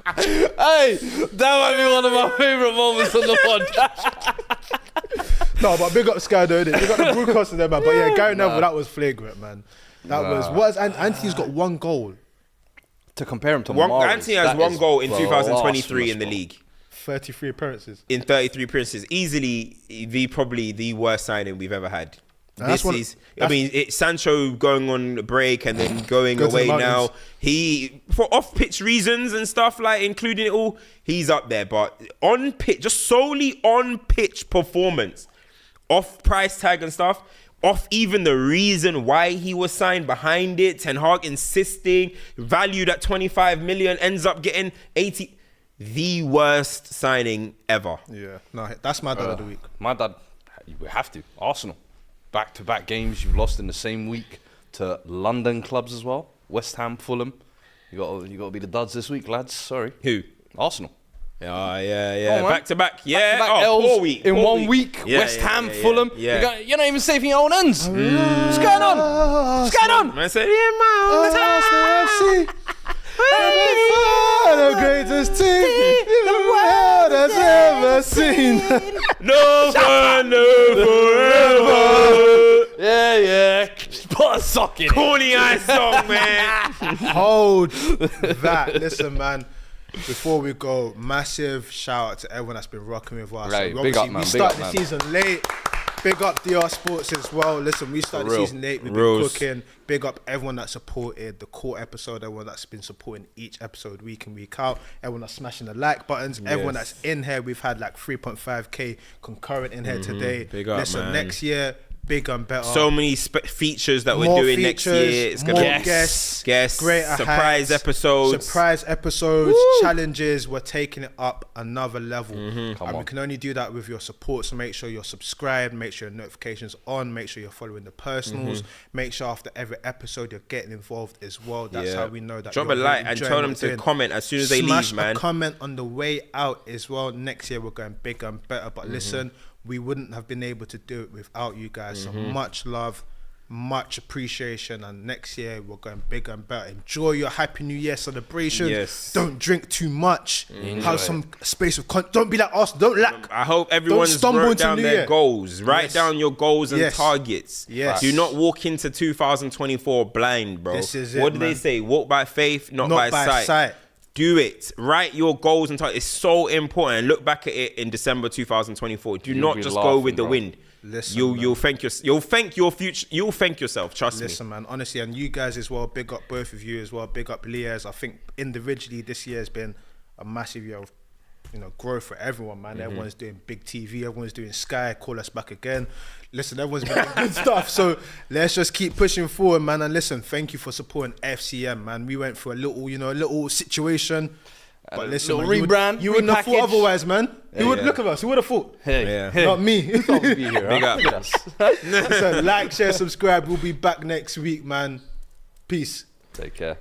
Hey, that might be one of my favorite moments on the podcast. No, but big up Sky though, innit? Big up the broadcasters there, man. But yeah, Gary Neville, that was flagrant, man. That was Anthony's got one goal, To compare him to Mahrez, Anthony has that one is goal in 2023 blasphemous, in the bro. league. 33 appearances. In 33 appearances, easily probably the worst signing we've ever had. That's one- Sancho going on a break and then going Go to the away now. mountains. He, for off-pitch reasons and stuff, like including it all, he's up there. But on pitch, just solely on pitch performance, off price tag and stuff, off even the reason why he was signed behind it, Ten Hag insisting, valued at 25 million, ends up getting 80. The worst signing ever. Yeah, no, that's my dad of the week. My dad, we have to. Arsenal. Back-to-back games you've lost in the same week to London clubs as well. West Ham, Fulham. You got to be the duds this week, lads. Sorry. Who? Arsenal. Oh, yeah. Come on, Back to back. Yeah. Back-to-back Oh, L's 4 weeks. in 1 week. Yeah, West yeah, Ham, yeah, Fulham. Yeah. You're not even saving your own ends. What's going on? What's going on? Man said, yeah, man. Arsenal FC. The greatest team the world has ever seen. No fun, no forever. Yeah. Put a sock in. Corny ass song, man. Hold that. Listen, man. Before we go, massive shout out to everyone that's been rocking with us. Right, So big up, obviously, man, we big started up, the man. season late. Big up DR Sports as well. Listen, we started the real. season late. We've Reals. been cooking. Big up everyone that supported the core episode. Everyone that's been supporting each episode week in, week out. Everyone that's smashing the like buttons. Everyone Yes. that's in here. We've had like 3.5k concurrent in here today. Big up, Listen, man. next year, bigger and better. So many features that we're More doing next features, year. It's more gonna be guests, greater heights, surprise episodes. surprise episodes, challenges. We're taking it up another level, and Come we on. can only do that with your support. So make sure you're subscribed, make sure your notifications on, make sure you're following the personals, make sure after every episode you're getting involved as well. That's how we know that. Drop you're a like really and enjoying tell them what to we're doing. comment as soon as they Smash leave, man. a comment on the way out as well. Next year we're going bigger and better. But listen, we wouldn't have been able to do it without you guys. So much love, much appreciation, and next year we're going bigger and better. Enjoy your Happy New Year celebration. Yes. Don't drink too much. Enjoy Have some space of don't be like us. Don't lack. I hope everyone's stumble wrote into down New their Year. goals. Write Yes. down your goals and Yes. targets. Yes. Do not walk into 2024 blind, bro. This is it, What do they man. say? Walk by faith, not, Not by sight. Do it. Write your goals and targets. It's so important. Look back at it in December 2024. Do You'll not be just go laughing, with the bro. wind. Listen, You'll thank your future. You'll thank yourself. Trust Listen, man, honestly, and you guys as well, big up both of you as well, big up Leah's. I think individually this year has been a massive year of growth for everyone, man. Everyone's doing big TV, everyone's doing Sky, call us back again. Listen, everyone's been doing good stuff, so let's just keep pushing forward, man. And listen, thank you for supporting FCM, man. We went through a little situation, but listen, little man, rebrand, you wouldn't have thought repackage. otherwise, man. Who would yeah. look at us? Who would have thought? Hey, Not me. Be here, Big huh? up. Look at us. So like, share, subscribe. We'll be back next week, man. Peace. Take care.